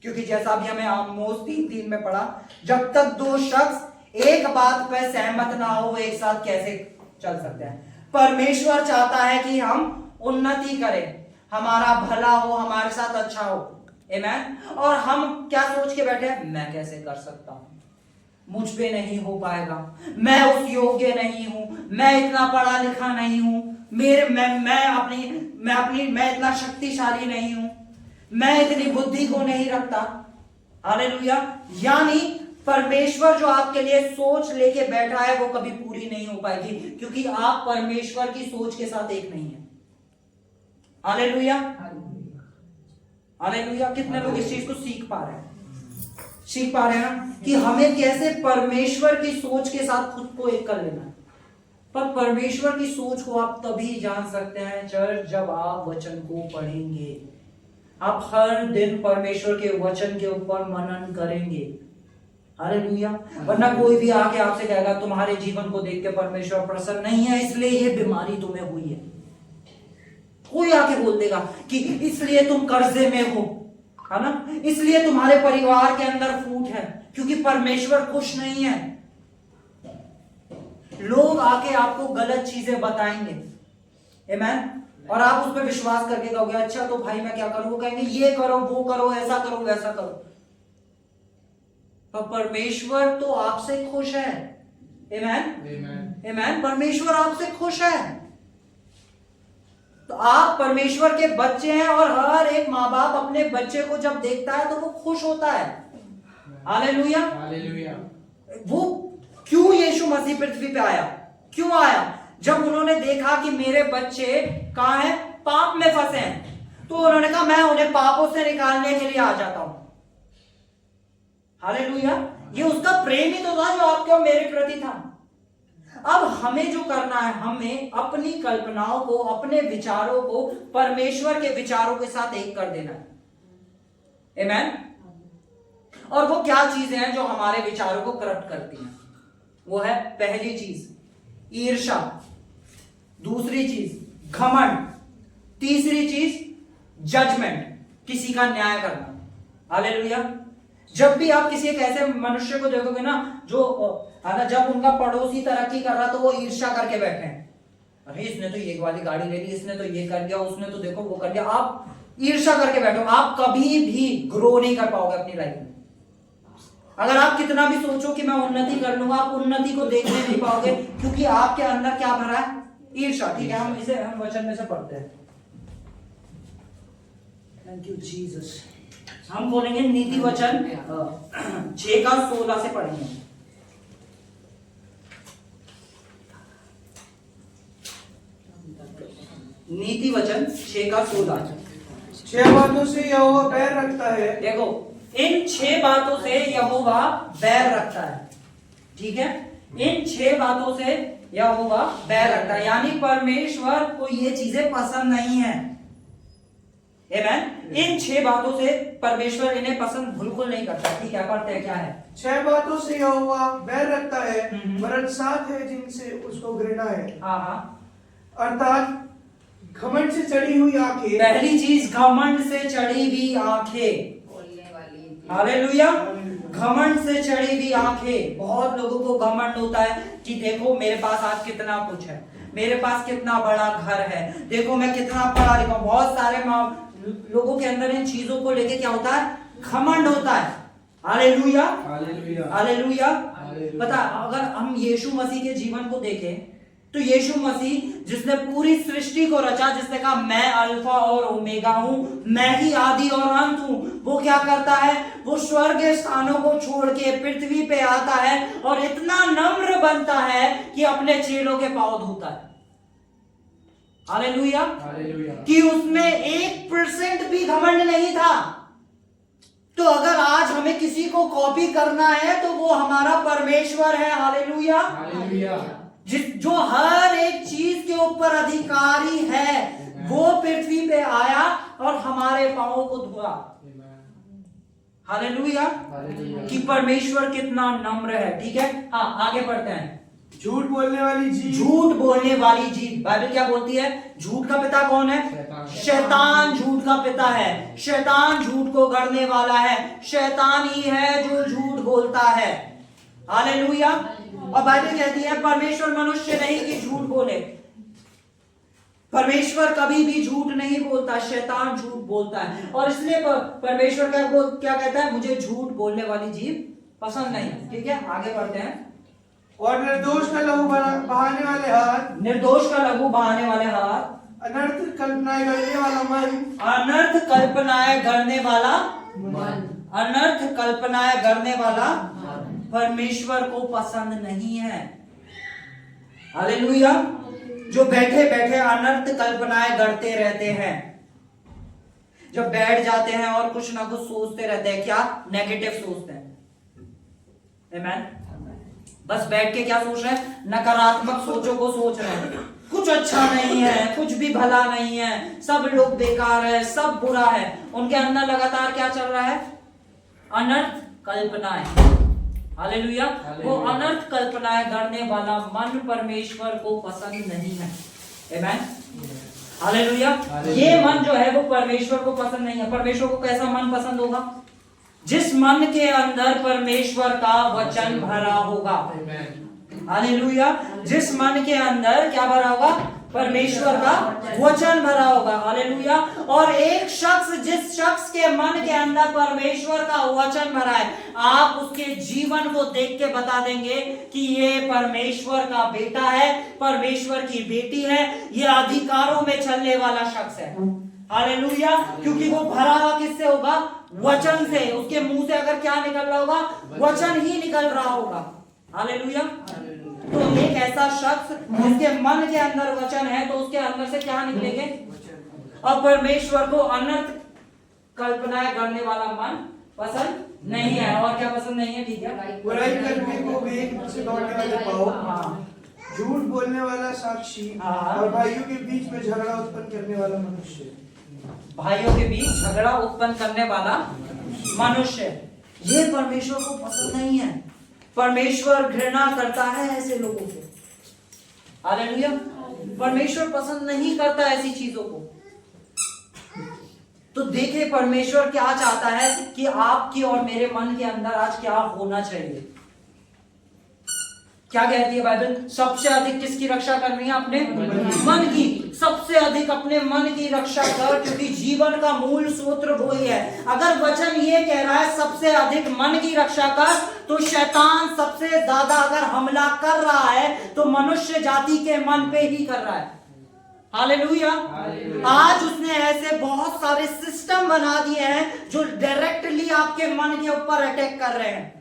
क्योंकि जैसा भी हमें आमोस 3:3 में पढ़ा, जब तक दो शख्स एक बात पर सहमत ना हो वो एक साथ कैसे चल सकते हैं। परमेश्वर चाहता है कि हम उन्नति करें, हमारा भला हो, हमारे साथ अच्छा हो। आमीन। और हम क्या सोच के बैठे हैं? मैं कैसे कर सकता हूं, मुझ पे नहीं हो पाएगा, मैं उस योग्य नहीं हूं, मैं इतना पढ़ा लिखा नहीं हूं, मैं इतना शक्तिशाली नहीं हूं, मैं इतनी बुद्धि को नहीं रखता। हालेलुया। यानी परमेश्वर जो आपके लिए सोच लेके बैठा है वो कभी पूरी नहीं हो पाएगी, क्योंकि आप परमेश्वर की सोच के साथ एक नहीं है। Hallelujah, hallelujah. कितने लोग इस चीज को सीख पा रहे हैं? सीख पा रहे हैं ना कि हमें कैसे परमेश्वर की सोच के साथ खुद को एक कर लेना है। पर परमेश्वर की सोच को आप तभी जान सकते हैं चर्च, जब आप वचन को पढ़ेंगे। आप हर दिन परमेश्वर के वचन के ऊपर मनन करेंगे। हालेलुया। वरना कोई भी आके आपसे कहेगा तुम्हारे जीवन को देख के परमेश्वर प्रसन्न नहीं है, इसलिए ये बीमारी तुम्हें हुई है। कोई आके बोल देगा कि इसलिए तुम कर्जे में हो, है ना, इसलिए तुम्हारे परिवार के अंदर फूट है, क्योंकि परमेश्वर खुश नहीं है। लोग आके आपको गलत चीजें बताएंगे, आमीन, और आप उस पर विश्वास करके कहोगे अच्छा तो भाई मैं क्या करूं? वो कहेंगे ये करो, वो करो, ऐसा करो, वैसा करो। पर परमेश्वर तो आपसे खुश है। आमीन, आमीन। परमेश्वर आपसे खुश है। तो आप परमेश्वर के बच्चे हैं, और हर एक माँ बाप अपने बच्चे को जब देखता है तो वो खुश होता है। Hallelujah, hallelujah. वो क्यों यीशु मसीह पृथ्वी पे आया? क्यों आया? जब उन्होंने देखा कि मेरे बच्चे कहां हैं? पाप में फंसे हैं, तो उन्होंने कहा मैं उन्हें पापों से निकालने के लिए आ जाता हूं। हालेलुया। ये उसका प्रेम ही तो था जो आपके और मेरे प्रति था। अब हमें जो करना है, हमें अपनी कल्पनाओं को, अपने विचारों को परमेश्वर के विचारों के साथ एक कर देना है। आमीन। और वो क्या चीजें हैं जो हमारे विचारों को करप्ट करती हैं? वो है पहली चीज ईर्ष्या, दूसरी चीज घमंड, तीसरी चीज जजमेंट, किसी का न्याय करना। हालेलुया। जब भी आप किसी एक ऐसे मनुष्य को देखोगे ना जो है ना, जब उनका पड़ोसी तरक्की कर रहा तो वो ईर्ष्या करके बैठे हैं, अरे इसने तो ये वाली गाड़ी ले ली, इसने तो ये कर दिया, उसने तो देखो वो कर दिया। आप ईर्ष्या करके बैठो, आप कभी भी ग्रो नहीं कर पाओगे अपनी लाइफ में। अगर आप कितना भी सोचो कि मैं उन्नति कर लूंगा, आप उन्नति को देखने नहीं पाओगे, क्योंकि आपके अंदर क्या भरा है? ईर्ष्या। ठीक है, हम इसे हम वचन में से पढ़ते हैं। Thank you Jesus. हम बोलेंगे नीति वचन 6:16 से पढ़ेंगे। नीति वचन 6:16। 6 बातों से यहोवा बैर रखता है। देखो, इन 6 बातों से यहोवा बैर रखता है। ठीक है, इन 6 बातों से यहोवा बैर रखता है, यानी परमेश्वर को ये चीजें पसंद नहीं है। आमीन। इन 6 बातों से परमेश्वर इन्हें पसंद बिल्कुल नहीं करता। ठीक है, पढ़ते हैं क्या है। 6 बातों से यहोवा बैर रखता है, वरन 7 है जिनसे उसको घृणा है। अर्थात घमंड से चढ़ी हुई आंखें। पहली चीज घमंड से चढ़ी हुई आंखें। हालेलुया। घमंड से चढ़ी हुई आंखें। बहुत लोगों को घमंड होता है कि देखो मेरे पास आज कितना कुछ है, मेरे पास कितना बड़ा घर है, देखो मैं कितना पढ़ा लिखा हूं। बहुत सारे लोगों के अंदर इन चीजों को लेके क्या होता है? घमंड होता है। Hallelujah, hallelujah. पता, अगर हम यीशु मसीह के जीवन को देखें तो यीशु मसीह जिसने पूरी सृष्टि को रचा, जिसने कहा मैं अल्फा और ओमेगा हूं, मैं ही आदि और अंत हूं, वो क्या करता है? वो स्वर्ग स्थानों को छोड़ के पृथ्वी पे आता है और इतना नम्र बनता है कि अपने चेलों के पांव धोता है। हालेलुया, कि उसमें 1% भी घमंड नहीं था। तो अगर आज हमें किसी को कॉपी करना है तो वो हमारा परमेश्वर है। हालेलुया, जो हर एक चीज के ऊपर अधिकारी है, वो पृथ्वी पे आया और हमारे पांवों को धोआ। हालेलुया, कि परमेश्वर कितना नम्र है। ठीक है, हाँ आगे बढ़ते हैं। झूठ बोलने वाली जीभ। झूठ बोलने वाली जीभ। बाइबल क्या बोलती है? झूठ का पिता कौन है? शैतान झूठ का पिता है। शैतान झूठ को गढ़ने वाला है। शैतान ही है जो झूठ बोलता है। हालेलुया। और बाइबल कहती है परमेश्वर मनुष्य नहीं कि झूठ बोले। परमेश्वर कभी भी झूठ नहीं बोलता, शैतान झूठ बोलता है। और इसलिए परमेश्वर क्या कहता है? मुझे झूठ बोलने वाली जीभ पसंद नहीं। ठीक है, आगे बढ़ते हैं। और निर्दोष का लहू बहाने वाले हाथ। निर्दोष का लहू बहाने वाले हाथ। अनर्थ कल्पनाएं करने वाला मन। अनर्थ कल्पनाएं करने वाला मन। अनर्थ कल्पनाएं करने वाला परमेश्वर को पसंद नहीं है। हालेलुया। जो बैठे बैठे अनर्थ कल्पनाएं गढ़ते रहते हैं, जब बैठ जाते हैं और कुछ ना कुछ सोचते रहते हैं, क्या नेगेटिव सोचते हैं। आमीन। बस बैठ के क्या सोच रहे हैं, नकारात्मक सोचों को सोच रहे हैं। कुछ अच्छा नहीं है, कुछ भी भला नहीं है, सब लोग बेकार है, सब बुरा है। उनके अंदर लगातार क्या चल रहा है, अनर्थ कल्पनाएं। हालेलुया। वो अनर्थ कल्पनाएं गढ़ने वाला मन परमेश्वर को पसंद नहीं है। आमीन। हालेलुया। ये मन जो है वो परमेश्वर को पसंद नहीं है। परमेश्वर को कैसा मन पसंद होगा, जिस मन के अंदर परमेश्वर का वचन भरा होगा। हालेलुया। जिस मन के अंदर क्या भरा होगा, परमेश्वर का वचन भरा होगा। हालेलुया। और एक शख्स, जिस शख्स के मन के अंदर परमेश्वर का वचन भरा है, आप उसके जीवन को देख के बता देंगे कि ये परमेश्वर का बेटा है, परमेश्वर की बेटी है, ये अधिकारों में चलने वाला शख्स है। हालेलुया। क्योंकि वो भरा हुआ किससे होगा, वचन से। उसके मुंह से अगर क्या निकल रहा होगा, वचन ही निकल रहा होगा। हालेलुया। तो एक ऐसा शख्स जिसके मन के अंदर वचन है, तो उसके अंदर से क्या निकलेंगे, और परमेश्वर को अनर्थ कल्पनाएं करने वाला मन पसंद नहीं है। और क्या पसंद नहीं है, ठीक है, बुराई करने को वेग से दौड़ने वाले पाँव, झूठ बोलने वाला साक्षी, और भाइयों के बीच में झगड़ा उत्पन्न करने वाला मनुष्य। भाइयों के बीच झगड़ा उत्पन्न करने वाला मनुष्य, ये परमेश्वर को पसंद नहीं है। परमेश्वर घृणा करता है ऐसे लोगों को। हालेलुया। परमेश्वर पसंद नहीं करता ऐसी चीजों को। तो देखिए परमेश्वर क्या चाहता है कि आपकी और मेरे मन के अंदर आज क्या होना चाहिए। क्या कहती है बाइबल, सबसे अधिक किसकी रक्षा करनी है, अपने मन की। सबसे अधिक अपने मन की रक्षा कर, क्योंकि जीवन का मूल सूत्र वो ही है। अगर वचन ये कह रहा है सबसे अधिक मन की रक्षा कर, तो शैतान सबसे ज्यादा अगर हमला कर रहा है तो मनुष्य जाति के मन पे ही कर रहा है। हालेलुया। आज उसने ऐसे बहुत सारे सिस्टम बना दिए हैं जो डायरेक्टली आपके मन के ऊपर अटैक कर रहे हैं।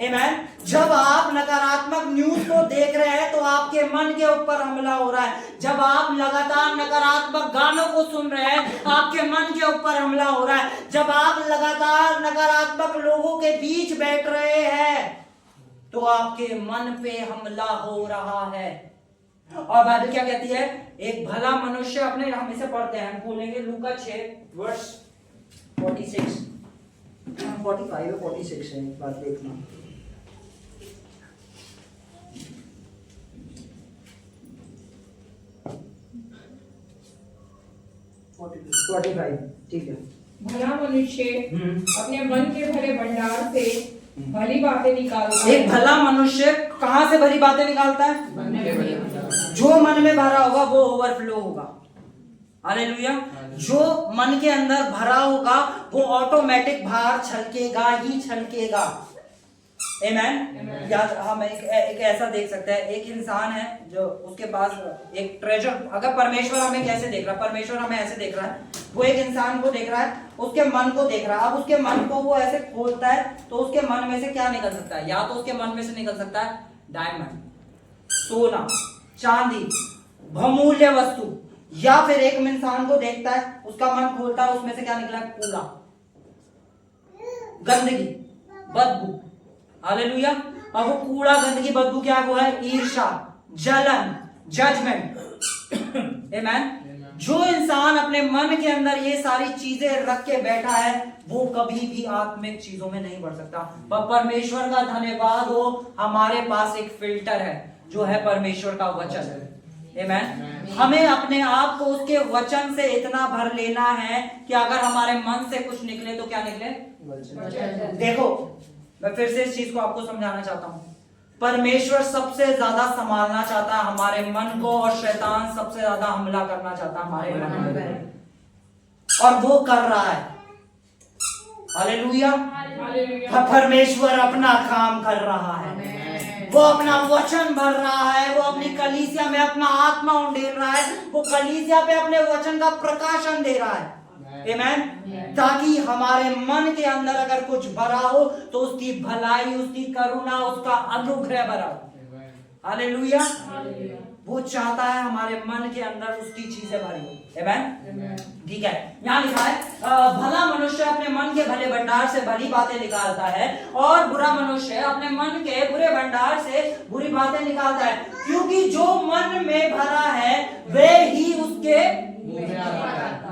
आमीन। जब आप नकारात्मक न्यूज को देख रहे हैं तो आपके मन के ऊपर हमला हो रहा है। जब आप लगातार नकारात्मक गानों को सुन रहे हैं, आपके मन के ऊपर हमला हो रहा है। जब आप लगातार नकारात्मक लोगों के बीच बैठ रहे हैं तो आपके मन पे हमला हो रहा है। और बाइबल क्या कहती है, एक भला मनुष्य अपने, हम इसे पढ़ते हैं, हम खोलेंगे लूका 6 वर्ष 46, 45 46 है, एक बात देखना। ठीक है। भला मनुष्य अपने मन के भरे भंडार से भली बातें निकालता है। एक भला मनुष्य कहां से भली बातें निकालता है, जो मन में भरा होगा वो ओवरफ्लो होगा। हालेलुया। जो मन के अंदर भरा होगा वो ऑटोमेटिक बाहर छलकेगा ही छलकेगा। आमीन। या हम एक ऐसा देख सकते हैं, एक इंसान है जो उसके पास एक ट्रेजर, अगर परमेश्वर हमें कैसे देख रहा है, परमेश्वर हमें ऐसे देख रहा है, वो एक इंसान को देख रहा है, उसके मन को देख रहा है। अब उसके मन को वो ऐसे खोलता है तो उसके मन में से क्या निकल सकता है, या तो उसके मन में से निकल सकता है डायमंड, सोना, चांदी, बहुमूल्य वस्तु, या फिर एक इंसान को देखता है, उसका मन खोलता है, उसमें से क्या निकला, कूड़ा, गंदगी, बदबू। हालेलुया। और वो कूड़ा, गंदगी, बदबू क्या हुआ है, ईर्ष्या, जलन, जजमेंट। आमीन। जो इंसान अपने मन के अंदर ये सारी चीजें रख के बैठा है वो कभी भी आत्मिक चीजों में नहीं बढ़ सकता। पर परमेश्वर का धन्यवाद हो, हमारे पास एक फिल्टर है जो है परमेश्वर का वचन। आमीन। हमें अपने आप को उसके वचन से इतना भर लेना है कि अगर हमारे मन से कुछ निकले तो क्या निकले, देखो मैं फिर से इस चीज को आपको समझाना चाहता हूं। परमेश्वर सबसे ज्यादा संभालना चाहता है हमारे मन को, और शैतान सबसे ज्यादा हमला करना चाहता है हमारे मन में, और वो कर रहा है। हालेलुया। परमेश्वर अपना काम कर रहा है, वो अपना वचन भर रहा है, वो अपनी कलीसिया में अपना आत्मा उंडेल रहा है, वो कलीसिया पे अपने वचन का प्रकाशन दे रहा है। आमेन। ताकि हमारे मन के अंदर अगर कुछ भरा हो तो उसकी भलाई, उसकी करुणा, उसका अनुग्रह भरा हो। हालेलुया। वो चाहता है हमारे मन के अंदर उसकी चीजें भरी हो। आमेन। ठीक है, यहाँ लिखा है भला मनुष्य अपने मन के भले भंडार से भली बातें निकालता है और बुरा मनुष्य अपने मन के बुरे भंडार से बुरी बातें निकालता है, क्योंकि जो मन में भरा है वे ही उसके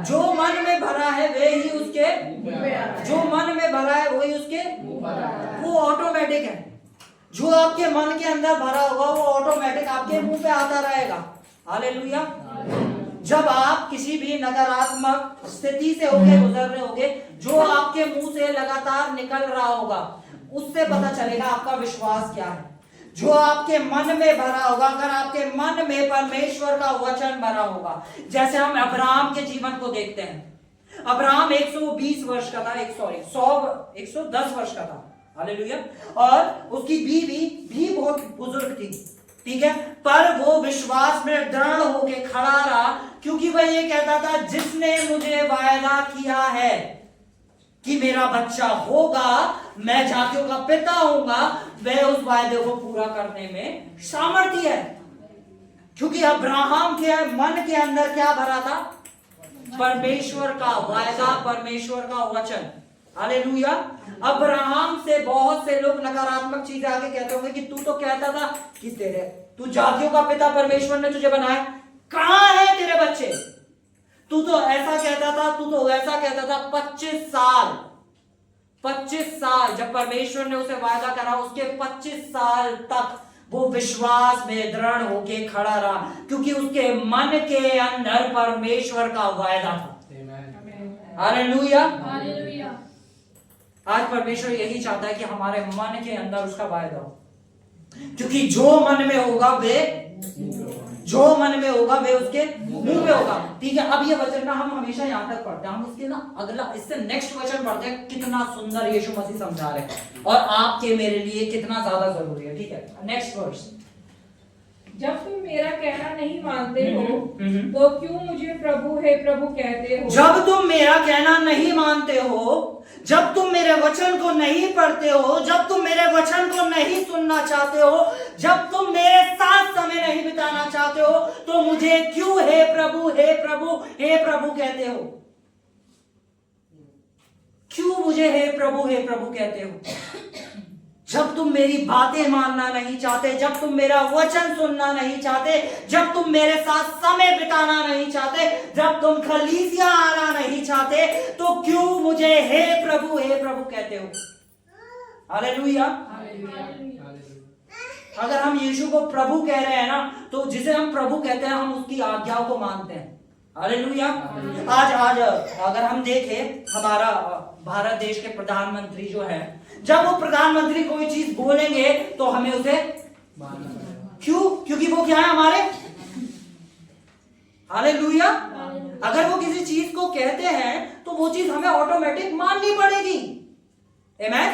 जो मन में भरा है वे ही उसके जो मन में भरा है वही उसके वो ऑटोमेटिक है। जो आपके मन के अंदर भरा होगा वो ऑटोमेटिक आपके मुंह पे आता रहेगा। हालेलुया। जब आप किसी भी नकारात्मक स्थिति से होके गुजर रहे होगे, जो आपके मुंह से लगातार निकल रहा होगा उससे पता चलेगा आपका विश्वास क्या है। जो आपके मन में भरा होगा, अगर आपके मन में परमेश्वर का वचन भरा होगा, जैसे हम अब्राहम के जीवन को देखते हैं। अब्राहम 120 वर्ष का था, 110 वर्ष का था। हालेलुया। और उसकी बीवी भी बहुत बुजुर्ग थी, ठीक है, पर वो विश्वास में दृढ़ होके खड़ा रहा, क्योंकि वह ये कहता था जिसने मुझे वायदा किया है कि मेरा बच्चा होगा, मैं जातियों का पिता होऊंगा, वह उस वायदे को पूरा करने में सामर्थ्य है। क्योंकि अब्राहम के मन के अंदर क्या भरा था? परमेश्वर का वायदा, परमेश्वर का वचन। हालेलुया। अब्राहम से बहुत से लोग नकारात्मक चीजें आगे कहते होंगे कि तू तो कहता था कि तू जातियों का पिता परमेश्वर ने तुझे बनाया, कहां है तेरे बच्चे? तू तो ऐसा कहता था, तू तो ऐसा कहता था। 25 साल जब परमेश्वर ने उसे वायदा करा, उसके 25 साल तक वो विश्वास में दृढ़ होके खड़ा रहा, क्योंकि उसके मन के अंदर परमेश्वर का वायदा था। हालेलुया। आज परमेश्वर यही चाहता है कि हमारे मन के अंदर उसका वायदा हो, क्योंकि जो मन में होगा वे उसके मुंह में होगा। ठीक है, अब ये वचन ना हम हमेशा यहां तक पढ़ते हैं, हम उसके ना अगला इससे नेक्स्ट वचन पढ़ते हैं। कितना सुंदर यीशु मसीह समझा रहे हैं और आपके मेरे लिए कितना ज्यादा जरूरी है। ठीक है, नेक्स्ट वर्स। जब तुम मेरा कहना नहीं मानते हो तो क्यों मुझे प्रभु हे प्रभु कहते हो? जब तुम मेरा कहना नहीं मानते हो, जब तुम मेरे वचन को नहीं पढ़ते हो, जब तुम मेरे वचन को नहीं सुनना चाहते हो, जब तुम मेरे साथ समय नहीं बिताना चाहते हो, तो मुझे क्यों हे प्रभु हे प्रभु हे प्रभु कहते हो? क्यों मुझे हे प्रभु कहते हो? जब तुम मेरी बातें मानना नहीं चाहते, जब तुम मेरा वचन सुनना नहीं चाहते, जब तुम मेरे साथ समय बिताना नहीं चाहते, जब तुम कलीसिया आना नहीं चाहते, तो क्यों मुझे हे प्रभु कहते हो? हालेलुया। अगर हम यीशु को प्रभु कह रहे हैं ना, तो जिसे हम प्रभु कहते हैं हम उसकी आज्ञाओं को मानते हैं। हालेलुया। आज अगर हम देखें, हमारा भारत देश के प्रधानमंत्री जो है, जब वो प्रधानमंत्री कोई चीज बोलेंगे तो हमें उसे क्यों? क्योंकि वो क्या है? हमारे। हालेलुया। अगर वो किसी चीज को कहते हैं तो वो चीज हमें ऑटोमेटिक माननी पड़ेगी। आमेन।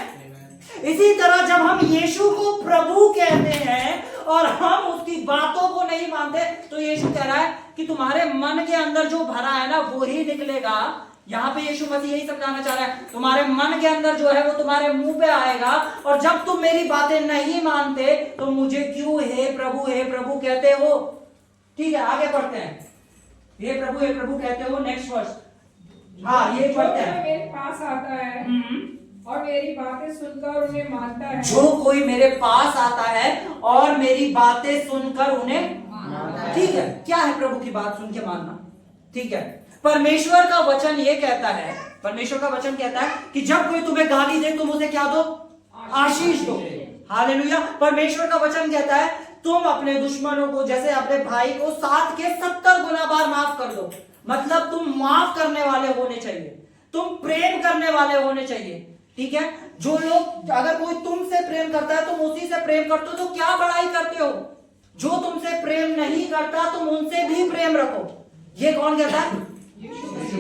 इसी तरह जब हम यीशु को प्रभु कहते हैं और हम उसकी बातों को नहीं मानते, तो यीशु कह रहा है कि तुम्हारे मन के अंदर जो भरा है ना वो ही निकलेगा। यहां पे यीशु मसीह यही समझाना चाह रहा है, तुम्हारे मन के अंदर जो है वो तुम्हारे मुंह पे आएगा। और जब तुम मेरी बातें नहीं मानते तो मुझे क्यों हे प्रभु कहते हो? ठीक है, आगे पढ़ते हैं। हे प्रभु कहते हो। Next verse. हाँ, ये पढ़ते हैं। मेरे पास आता है और मेरी बातें सुनकर उन्हें मानता है। जो कोई मेरे पास आता है और मेरी बातें सुनकर उन्हें, ठीक है, क्या है प्रभु की बात सुन के मानना? ठीक है, परमेश्वर का वचन ये कहता है, परमेश्वर का वचन कहता है कि जब कोई तुम्हें गाली दे तुम उसे क्या दो? आशीष दो। हालेलुया। परमेश्वर का वचन कहता है तुम अपने दुश्मनों को, जैसे अपने भाई को 7 के 70 गुना बार माफ कर दो। मतलब तुम माफ करने वाले होने चाहिए, तुम प्रेम करने वाले होने चाहिए। ठीक है, जो लोग, अगर कोई तुमसे प्रेम करता है तुम उसी से प्रेम करते हो, तो क्या बड़ाई करते हो? जो तुमसे प्रेम नहीं करता तुम उनसे भी प्रेम रखो। ये कौन कहता है?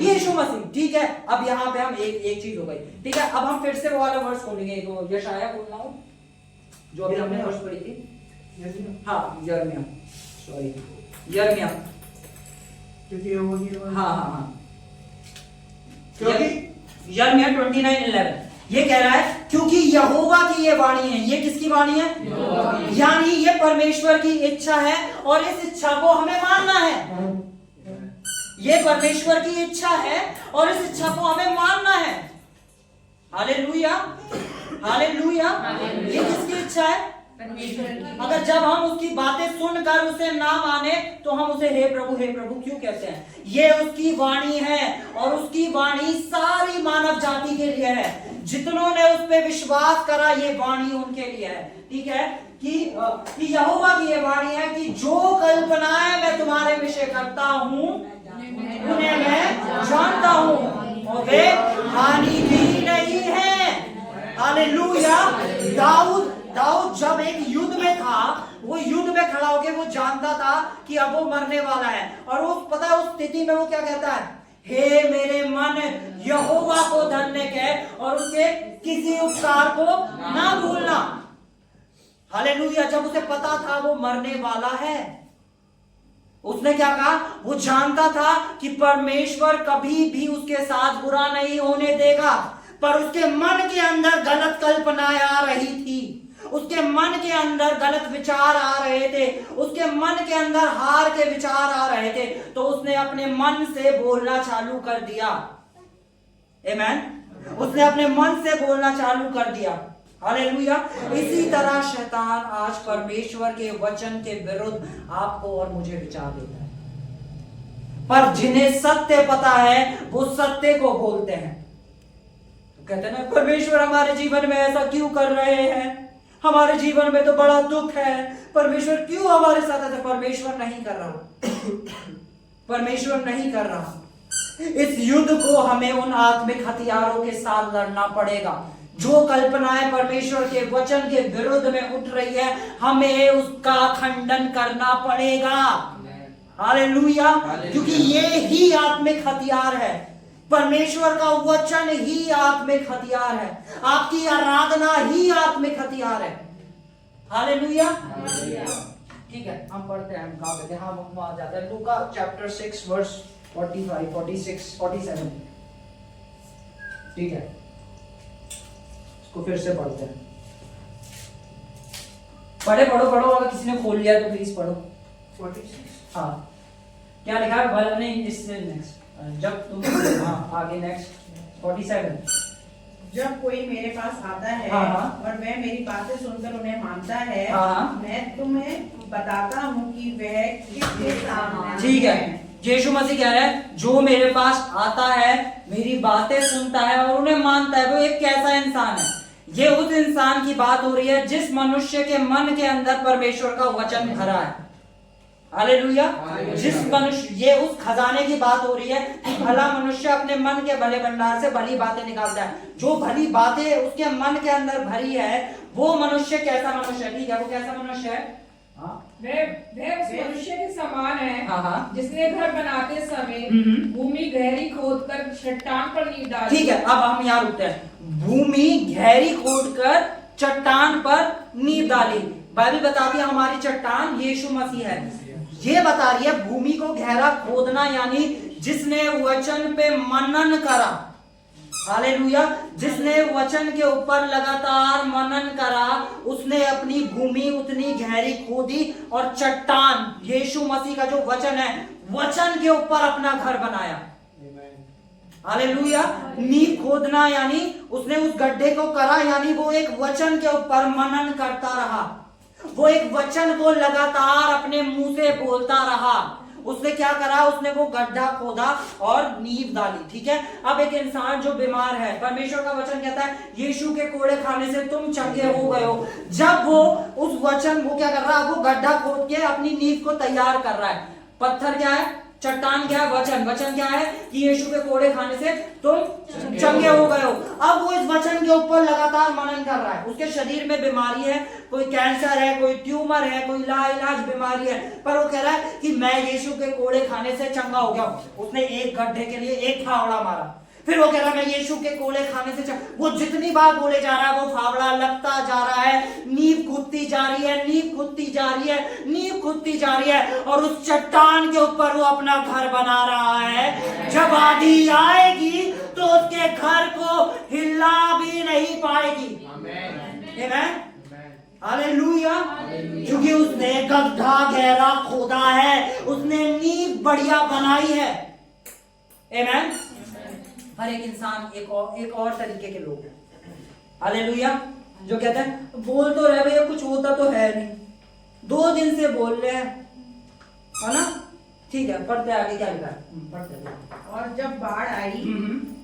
यीशु मसीह। ठीक है, अब यहाँ पे हम एक चीज हो गई। ठीक है, अब हम फिर से वो वाला वर्स खोलेंगे, तो यशाया बोलना हो जो अभी हमने वर्स पढ़ी थी। हाँ, यिर्मयाह, सॉरी, यिर्मयाह। हाँ, क्योंकि यिर्मयाह 29:11 ये कह रहा है क्योंकि यहोवा की ये वाणी है। ये किसकी वाणी है? यानी ये परमेश्वर की इच्छा है और इस इच्छा को हमें मानना है। ये परमेश्वर की इच्छा है और इस इच्छा को हमें मानना है। Hallelujah, hallelujah. ये किसकी इच्छा है? अगर जब हम उसकी बातें सुनकर उसे ना माने तो हम उसे हे प्रभु क्यों कहते हैं? ये उसकी वाणी है और उसकी वाणी सारी मानव जाति के लिए है। जितनों ने उस पे विश्वास करा ये वाणी उनके लिए है। ठीक है कि यहोवा की ये वाणी है कि जो कल्पनाएं मैं तुम्हारे विषय करता हूं उन्हें मैं जानता हूं और वे हानि भी नहीं है। हालेलुया। दाऊद जब एक युद्ध में था, वो युद्ध में खड़ा होकर वो जानता था कि अब वो मरने वाला है और पता है उस स्थिति में वो क्या कहता है? हे मेरे मन यहोवा को धन्य कह और उसके किसी उपकार को ना भूलना। हालेलुया। जब उसे पता था वो मरने वाला है, उसने क्या कहा? वो जानता था कि परमेश्वर कभी भी उसके साथ बुरा नहीं होने देगा, पर उसके मन के अंदर गलत कल्पनाएं आ रही थी, उसके मन के अंदर गलत विचार आ रहे थे, उसके मन के अंदर हार के विचार आ रहे थे, तो उसने अपने मन से बोलना चालू कर दिया। आमीन। उसने अपने मन से बोलना चालू कर दिया। हालेलुया। इसी तरह शैतान आज परमेश्वर के वचन के विरुद्ध आपको और मुझे विचार देता है, पर जिन्हें सत्य पता है वो सत्य को बोलते हैं। तो कहते हैं ना, परमेश्वर हमारे जीवन में ऐसा क्यों कर रहे हैं? हमारे जीवन में तो बड़ा दुख है, परमेश्वर क्यों हमारे साथ है? परमेश्वर नहीं कर रहा, परमेश्वर नहीं कर रहा। इस युद्ध को हमें उन आत्मिक हथियारों के साथ लड़ना पड़ेगा। जो कल्पनाएं परमेश्वर के वचन के विरुद्ध में उठ रही है, हमें उसका खंडन करना पड़ेगा। हालेलुया। क्योंकि ये ही आत्मिक हथियार है। परमेश्वर का वचन ही आत्मिक हथियार है। आपकी आराधना ही आत्मिक हथियार है। हालेलुया। ठीक है, हम पढ़ते हैं, हम कहां गए थे? हम वहां जाते हैं लूका चैप्टर 6 वर्स 45, 46, 47। ठीक है, इसको फिर से पढ़ते हैं। पढ़ो। अगर किसी ने खोल लिया तो प्लीज पढ़ो। 46। हाँ, क्या लिखा है? नहीं, इससे नेक्स्ट जब तुम आगे नेक्स्ट 47। जब कोई मेरे पास आता है और वह मेरी बातें सुनकर उन्हें मानता है, मैं तुम्हें बताता हूँ कि वह किसके सामने। ठीक है, यीशु मसीह कह रहे हैं जो मेरे पास आता है, मेरी बातें सुनता है और उन्हें मानता है, वो एक कैसा इंसान है? ये उस इंसान की बात हो रही है जिस मनुष्य के मन के अंदर परमेश्वर का वचन भरा है। हालेलुया। जिस मनुष्य, ये उस खजाने की बात हो रही है कि भला मनुष्य अपने मन के भले भंडार से भली बातें निकालता है। जो भली बातें उसके मन के अंदर भरी है, वो मनुष्य कैसा मनुष्य है? ठीक है, वो कैसा मनुष्य है? वह उस मनुष्य के समान है जिसने घर बनाते समय भूमि गहरी खोदकर चट्टान पर नींव डाली। ठीक है, अब हम यहाँ रुकते हैं। भूमि गहरी खोदकर चट्टान पर नींव डाली। बाइबल बताती है हमारी चट्टान यीशु मसीह है। ये बता रही है भूमि को गहरा खोदना, यानी जिसने वचन पे मनन करा। हालेलुया। जिसने वचन के ऊपर लगातार मनन करा, उसने अपनी भूमि उतनी गहरी खोदी और चट्टान, यीशु मसीह का जो वचन है, वचन के ऊपर अपना घर बनाया। हालेलुया। नींव खोदना यानी उसने उस गड्ढे को करा, यानी वो एक वचन के ऊपर मनन करता रहा, वो एक वचन को लगातार अपने मुंह से बोलता रहा। उसने क्या करा? उसने वो गड्ढा खोदा और नींव डाली। ठीक है, अब एक इंसान जो बीमार है, परमेश्वर का वचन कहता है यीशु के कोड़े खाने से तुम चंगे हो गए हो। जब वो उस वचन, वो क्या कर रहा है? वो गड्ढा खोद के अपनी नींव को तैयार कर रहा है। पत्थर क्या है? चट्टान क्या है? वचन। वचन क्या है? कि यीशु के कोड़े खाने से तुम चंगे हो गए हो। अब वो इस वचन के ऊपर लगातार मनन कर रहा है। उसके शरीर में बीमारी है, कोई कैंसर है, कोई ट्यूमर है, कोई लाइलाज बीमारी है, पर वो कह रहा है कि मैं यीशु के कोड़े खाने से चंगा हो गया हूं। उसने एक गड्ढे के लिए एक फावड़ा मारा, फिर वो कह रहा मैं यीशु के कोले खाने से वो जितनी बार बोले जा रहा है वो फावड़ा लगता जा रहा है, नींव खुदती जा रही है, नींव खुदती जा रही है, नींव खुदती जा रही है, और उस चट्टान के ऊपर वो अपना घर बना रहा है। जब आंधी आएगी तो उसके घर को हिला भी नहीं पाएगी। आमीन, हालेलुया। क्योंकि उसने गड्ढा गहरा खोदा है, उसने नींव बढ़िया बनाई है। आमीन। हर एक इंसान एक और तरीके के लोग हैं, हालेलुया, जो कहते हैं बोल तो रहे भैया कुछ होता तो है नहीं, 2 दिन से बोल रहे हैं, है ना, ठीक है, पढ़ते आगे क्या लिखा है, पढ़ते। और जब बाढ़ आई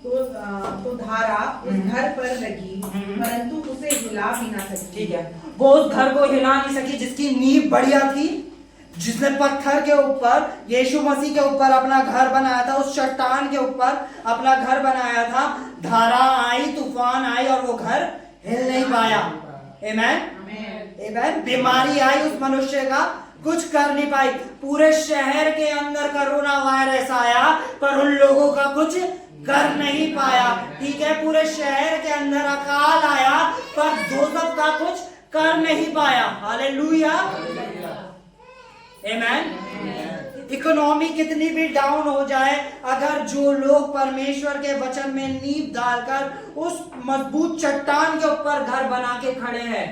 तो धारा उस घर पर लगी, परंतु उसे हिला भी ना सकी। ठीक है, वो उस घर को हिला नहीं सकी जिसकी नींव बढ़िया थी, जिसने पत्थर के ऊपर यीशु मसीह के ऊपर अपना घर बनाया था, उस चट्टान के ऊपर अपना घर बनाया था। धारा आई, तूफान आई और वो घर हिल नहीं पाया। आमीन, आमीन। बीमारी आई उस मनुष्य का, कुछ कर नहीं पाई। पूरे शहर के अंदर कोरोना वायरस आया पर उन लोगों का कुछ कर नहीं पाया। ठीक है, पूरे शहर के अंदर अकाल आया पर दोजख का कुछ कर नहीं पाया। हालेलुया, आमीन। इकोनॉमी कितनी भी डाउन हो जाए, अगर जो लोग परमेश्वर के वचन में नींव डालकर उस मजबूत चट्टान के ऊपर घर बना के खड़े हैं,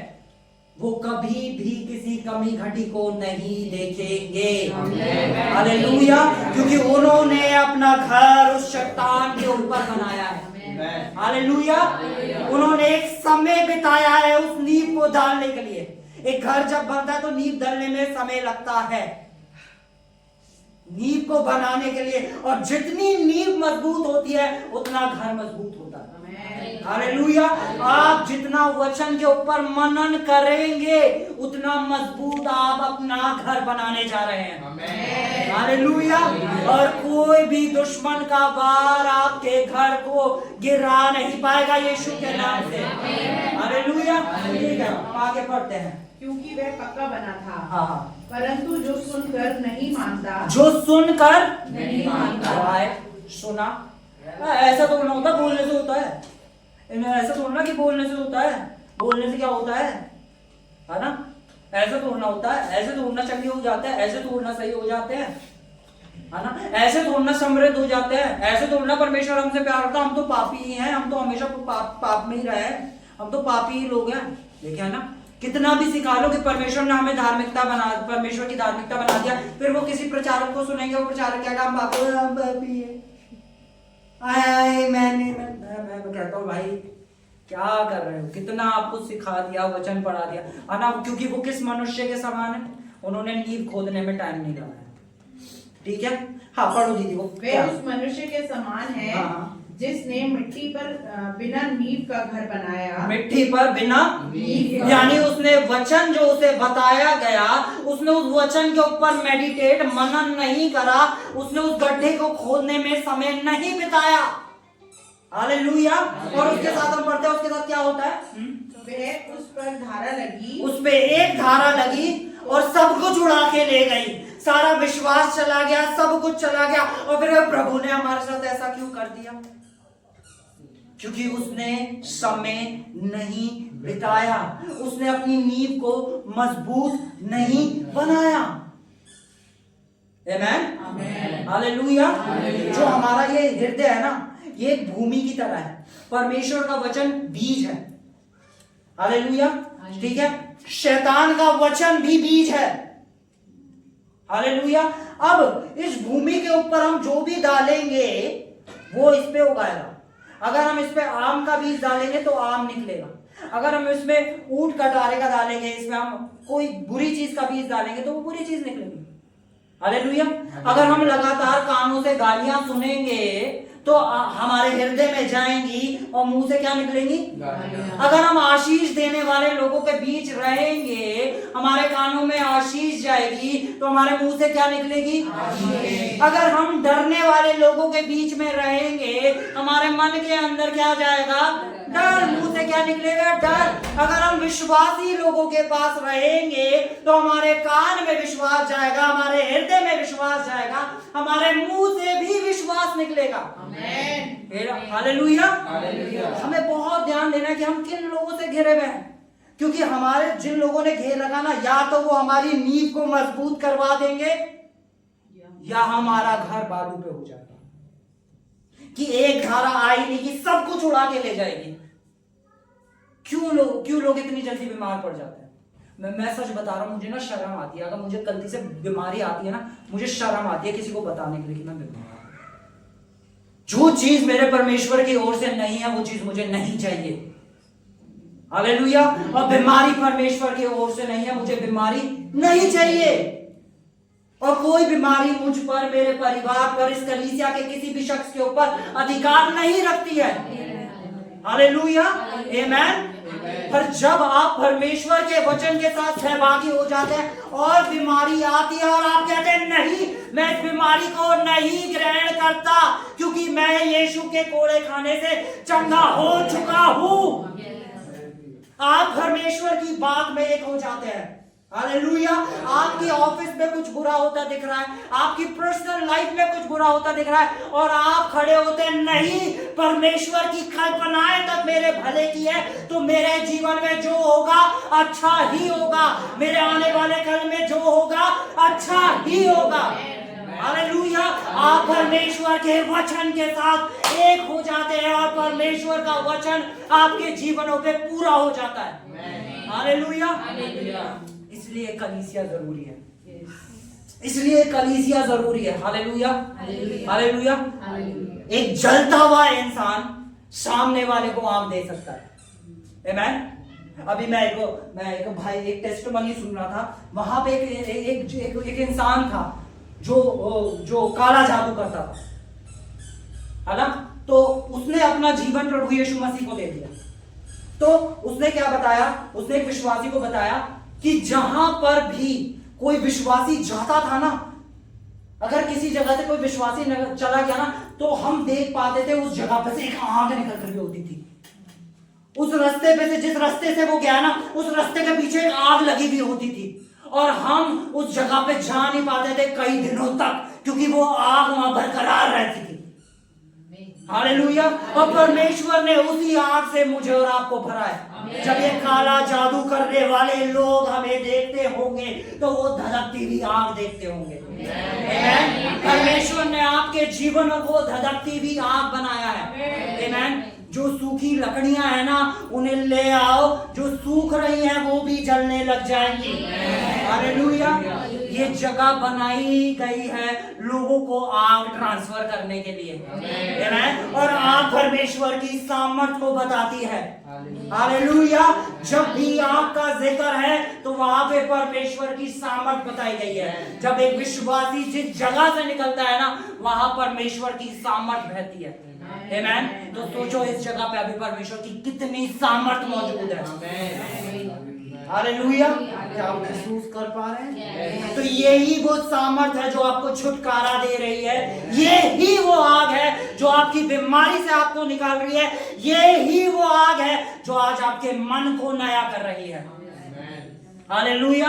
वो कभी भी किसी कमी घटी को नहीं देखेंगे। हालेलुया, क्योंकि उन्होंने अपना घर उस चट्टान के ऊपर बनाया है। हालेलुया, उन्होंने एक समय बिताया है उस नींव को डालने के लिए। एक घर जब बनता है तो नींव डालने में समय लगता है, नींव को बनाने के लिए, और जितनी नींव मजबूत होती है उतना घर मजबूत होता है। हालेलुया, आप जितना वचन के ऊपर मनन करेंगे उतना मजबूत आप अपना घर बनाने जा रहे हैं। हालेलुया, और कोई भी दुश्मन का वार आपके घर को गिरा नहीं पाएगा यीशु के नाम से। हालेलुया, ठीक है, आगे पढ़ते हैं। क्योंकि वह पक्का बना था, हाँ, परंतु जो सुनकर नहीं मानता, जो सुनकर नहीं मानता, सुना, ऐसा तो ना होता, बोलने से होता है, ऐसा थोड़ा कि बोलने से होता है, बोलने से क्या होता है ना, ऐसा थोड़ा होता है, ऐसे थोड़ा चंगे हो जाते हैं, ऐसे थोड़ा सही हो जाते हैं, है ना, ऐसे थोड़ा समृद्ध हो जाते हैं, ऐसे थोड़ा परमेश्वर हमसे प्यार करता है। हम तो पापी ही हैं, हम तो हमेशा पाप में ही रहे हैं, हम तो पापी ही लोग हैं। देखिए ना, कितना भी सिखा लो कि परमेश्वर ने हमें परमेश्वर की धार्मिकता बना दिया, फिर वो किसी प्रचारक को सुनेंगे, वो प्रचारक क्या काम, पापी है, मैं कहता हूँ भाई क्या कर रहे हो, कितना आपको सिखा दिया, वचन पढ़ा दिया, है ना, क्योंकि वो किस मनुष्य के समान है, उन्होंने नींव खोदने में टाइम नहीं लगाया। ठीक है, हाँ पढ़ो दीदी। वो वे उस मनुष्य के समान है, हाँ, जिसने मिट्टी पर बिना नींव का घर बनाया। मिट्टी पर बिना, यानी उसने वचन जो उसे बताया गया, उसने उस वचन के ऊपर मेडिटेट, मनन नहीं करा, उसने उस गड्ढे को खोदने में समय नहीं बिताया। हालेलुया, और उसके साथ हम पढ़ते हैं, उसके साथ क्या होता है, वह उस पर धारा लगी, उस पे एक धारा लगी और सब कुछ उड़ा के ले गई, सारा विश्वास चला गया, सब कुछ चला गया। और फिर प्रभु ने हमारे साथ ऐसा क्यों कर दिया, क्योंकि उसने समय नहीं बिताया, उसने अपनी नींव को मजबूत नहीं बनाया। आमीन, हालेलुया। जो हमारा ये हृदय है ना, ये एक भूमि की तरह है, परमेश्वर का वचन बीज है। हालेलुया, ठीक है, शैतान का वचन भी बीज है। हालेलुया, अब इस भूमि के ऊपर हम जो भी डालेंगे वो इस पे उगाएगा। अगर हम इस पे आम का बीज डालेंगे तो आम निकलेगा, अगर हम इसमें ऊंट कटारे का डालेंगे, इसमें हम कोई बुरी चीज का बीज डालेंगे तो वो बुरी चीज निकलेगी। हालेलुया, अगर हम लगातार कानों से गालियां सुनेंगे तो हमारे हृदय में जाएंगी और मुंह से क्या निकलेंगी, अगर हम आशीष देने वाले लोगों के बीच रहेंगे, हमारे कानों में आशीष जाएगी तो हमारे मुंह से क्या निकलेगी, अगर हम डरने वाले लोगों के बीच में रहेंगे, हमारे मन के अंदर क्या जाएगा, डर, मुंह से क्या निकलेगा, डर। अगर हम विश्वासी लोगों के पास रहेंगे तो हमारे कान में विश्वास जाएगा, हमारे हृदय में विश्वास जाएगा, हमारे मुंह से भी विश्वास निकलेगा। हालेलुया। हमें बहुत ध्यान देना है कि हम किन लोगों से घिरे हुए हैं, क्योंकि हमारे जिन लोगों ने घेर रखा ना, या तो वो हमारी नींव को मजबूत करवा देंगे या हमारा घर बालू पे हो जाएगा, कि एक धारा आई नहीं कि सब कुछ उड़ा के ले जाएगी। क्यों लोग इतनी जल्दी बीमार पड़ जाते हैं? मैं सच बता रहा हूं, मुझे ना शर्म आती है, अगर मुझे गलती से बीमारी आती है ना, मुझे शर्म आती है किसी को बताने के लिए कि मैं बीमार हूं। जो चीज मेरे परमेश्वर की ओर से नहीं है वो चीज मुझे नहीं चाहिए। हालेलुया। और बीमारी परमेश्वर की ओर से नहीं है, मुझे बीमारी नहीं चाहिए। और कोई बीमारी मुझ पर, मेरे परिवार पर, इस कलीसिया के किसी भी शख्स के ऊपर अधिकार नहीं रखती है। हालेलुया, आमेन। पर जब आप परमेश्वर के वचन के साथ सहभागी हो जाते हैं और बीमारी आती है और आप कहते हैं नहीं, मैं इस बीमारी को नहीं ग्रहण करता, क्योंकि मैं यीशु के कोड़े खाने से चंगा हो चुका हूं, आप परमेश्वर की बात में एक हो जाते हैं। हालेलुया। आपकी ऑफिस में कुछ बुरा होता दिख रहा है, आपकी पर्सनल लाइफ में कुछ बुरा होता दिख रहा है, और आप खड़े होते हैं, नहीं, परमेश्वर की कल्पनाएं तक मेरे भले की है, तो मेरे जीवन में जो होगा अच्छा ही होगा, मेरे आने वाले कल में जो होगा अच्छा ही होगा। हालेलुया। आप परमेश्वर के वचन के साथ एक हो जाते हैं और परमेश्वर का वचन आपके जीवनों पे पूरा हो जाता है। हालेलुया। इसलिए कलीसिया जरूरी है, इसलिए कलीसिया जरूरी है। Hallelujah, hallelujah. एक जलता हुआ इंसान सामने वाले को आग दे सकता है। आमेन। अभी मैं एक टेस्टिमनी सुन रहा था, वहां पे एक इंसान था जो काला जादू करता था, है ना। तो उसने अपना जीवन प्रभु यीशु मसीह को दे दिया। तो उसने क्या बताया, उसने एक विश्वासी को बताया कि जहां पर भी कोई विश्वासी जाता था ना, अगर किसी जगह से कोई विश्वासी चला गया ना, तो हम देख पाते थे उस जगह पे से एक आग निकल रही होती थी। उस रास्ते पे से, जिस रास्ते से वो गया ना, उस रास्ते के पीछे एक आग लगी हुई होती थी, और हम उस जगह पे जा नहीं पाते थे कई दिनों तक, क्योंकि वो आग वहां बरकरार रहती थी। हालेलुया। और परमेश्वर ने उसी आग से मुझे और आपको भरा है। जब ये काला जादू करने वाले लोग हमें देखते होंगे तो वो धधकती हुई आग देखते होंगे। परमेश्वर ने आपके जीवनों को धधकती हुई आग बनाया है। आमेन। जो सूखी लकड़ियां है ना, उन्हें ले आओ, जो सूख रही हैं वो भी जलने लग जाएंगी। हालेलुया। ये जगह बनाई गई है लोगों को आग ट्रांसफर करने के लिए, आमेन। और आग परमेश्वर की सामर्थ को बताती है। हालेलुया। जब भी आग का जिक्र है तो वहां पे परमेश्वर की सामर्थ बताई गई है। जब एक विश्वासी जिस जगह से निकलता है ना, वहां परमेश्वर की सामर्थ बहती है। आमेन। तो सोचो इस जगह पे अभी परमेश्वर की कितनी सामर्थ मौजूद है। हालेलुया। क्या आप महसूस कर पा रहे हैं? तो यही वो सामर्थ है जो आपको छुटकारा दे रही है। ये ही वो आग है जो आपकी बीमारी से आपको निकाल रही है। ये ही वो आग है जो आज आपके मन को नया कर रही है। हालेलुया।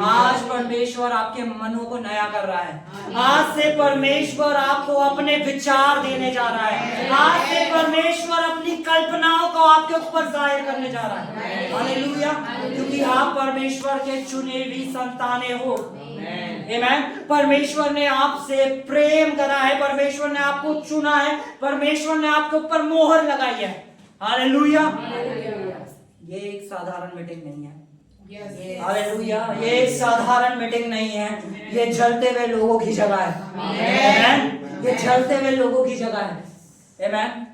आज परमेश्वर आपके मनों को नया कर रहा है। आज से परमेश्वर आपको अपने विचार देने जा रहा है। आज से परमेश्वर अपनी कल्पनाओं को आपके ऊपर जाहिर करने जा रहा है। हालेलुया। क्योंकि आप परमेश्वर के चुने हुई संतानें हो। आमेन। परमेश्वर ने आपसे प्रेम करा है, परमेश्वर ने आपको चुना है, परमेश्वर ने आपके ऊपर मोहर लगाई है। हालेलुया। ये एक साधारण मीटिंग नहीं है। हालेलुया। ये एक साधारण मीटिंग नहीं है, ये जलते हुए लोगों की जगह है। आमेन। ये जलते हुए लोगों की जगह है। आमेन।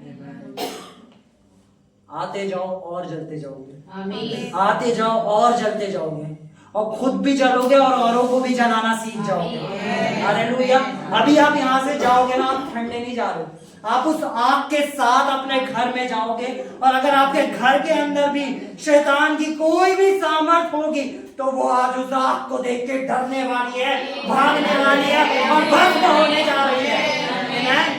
आते जाओ और जलते जाओगे, आते जाओ और जलते जाओगे, और खुद भी जलोगे और औरों को भी जलाना सीख जाओगे। हालेलुया। अभी आप यहाँ से जाओगे ना, आप ठंडे नहीं जा रहे, आप उस आग के साथ अपने घर में जाओगे। और अगर आपके घर के अंदर भी शैतान की कोई भी सामर्थ होगी तो वो आज उस आग को देख के डरने वाली है, भागने वाली है और भस्म होने जा रही है।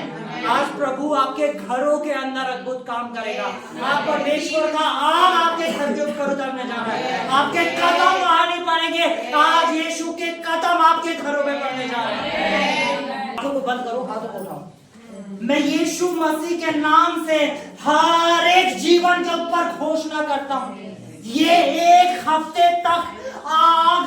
आज प्रभु आपके घरों के अंदर अद्भुत काम करेगा। आप परमेश्वर का आग आपके घर के ऊपर उतरने जा रहा है। आपके कदम वहां नहीं पड़ेंगे, आज यीशु के कदम आपके घरों में पड़ने जा रहे हैं। आंखों को बंद करो, हाथों को उठाओ। मैं यीशु मसीह के नाम से हर एक जीवन के ऊपर घोषणा करता हूँ, ये एक हफ्ते तक आग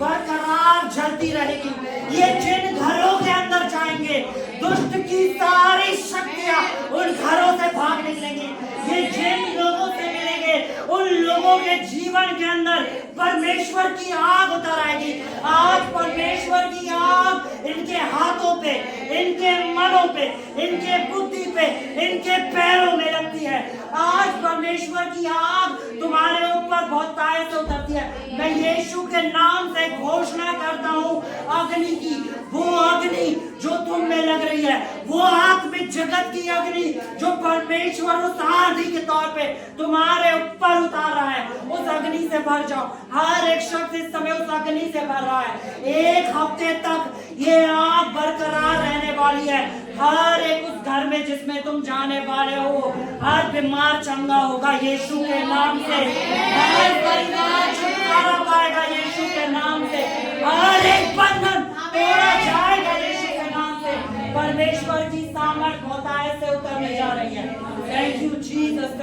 बरकरार जलती रहेगी। ये जिन घरों के अंदर जाएंगे, दुष्ट की सारी शक्तियां उन घरों से भाग निकलेंगी। ये जिन लोगों से मिलेंगे, उन लोगों के जीवन के अंदर परमेश्वर की आग उतर आएगी। आज परमेश्वर की आग इनके हाथों पे, इनके मनों पे, इनके बुद्धि पे, इनके पैरों में लगती है। आज परमेश्वर की आग तुम्हारे ऊपर बहुत ताकत से उतरती है। मैं यीशु के नाम से घोषणा करता हूँ, अग्नि की, वो अग्नि जो तुम में लग रही है, वो आत्मिक जगत की अग्नि जो परमेश्वर उस आंधी के तौर पे तुम्हारे ऊपर उतार रहा है, उस अग्नि से भर जाओ। हर एक शख्स इस समय उस अग्नि से भर रहा है। एक हफ्ते तक ये आग बरकरार रहने वाली है। हर एक उस घर में जिसमें तुम जाने वाले हो, हर बीमार चंगा होगा यीशु के नाम से। हर परिवार छुटकारा पाएगा यीशु के नाम से। हर एक बंधन तोड़ा जाएगा यीशु के नाम से। परमेश्वर की सामर्थ बहुत से उतरने जा रही है। Thank you Jesus.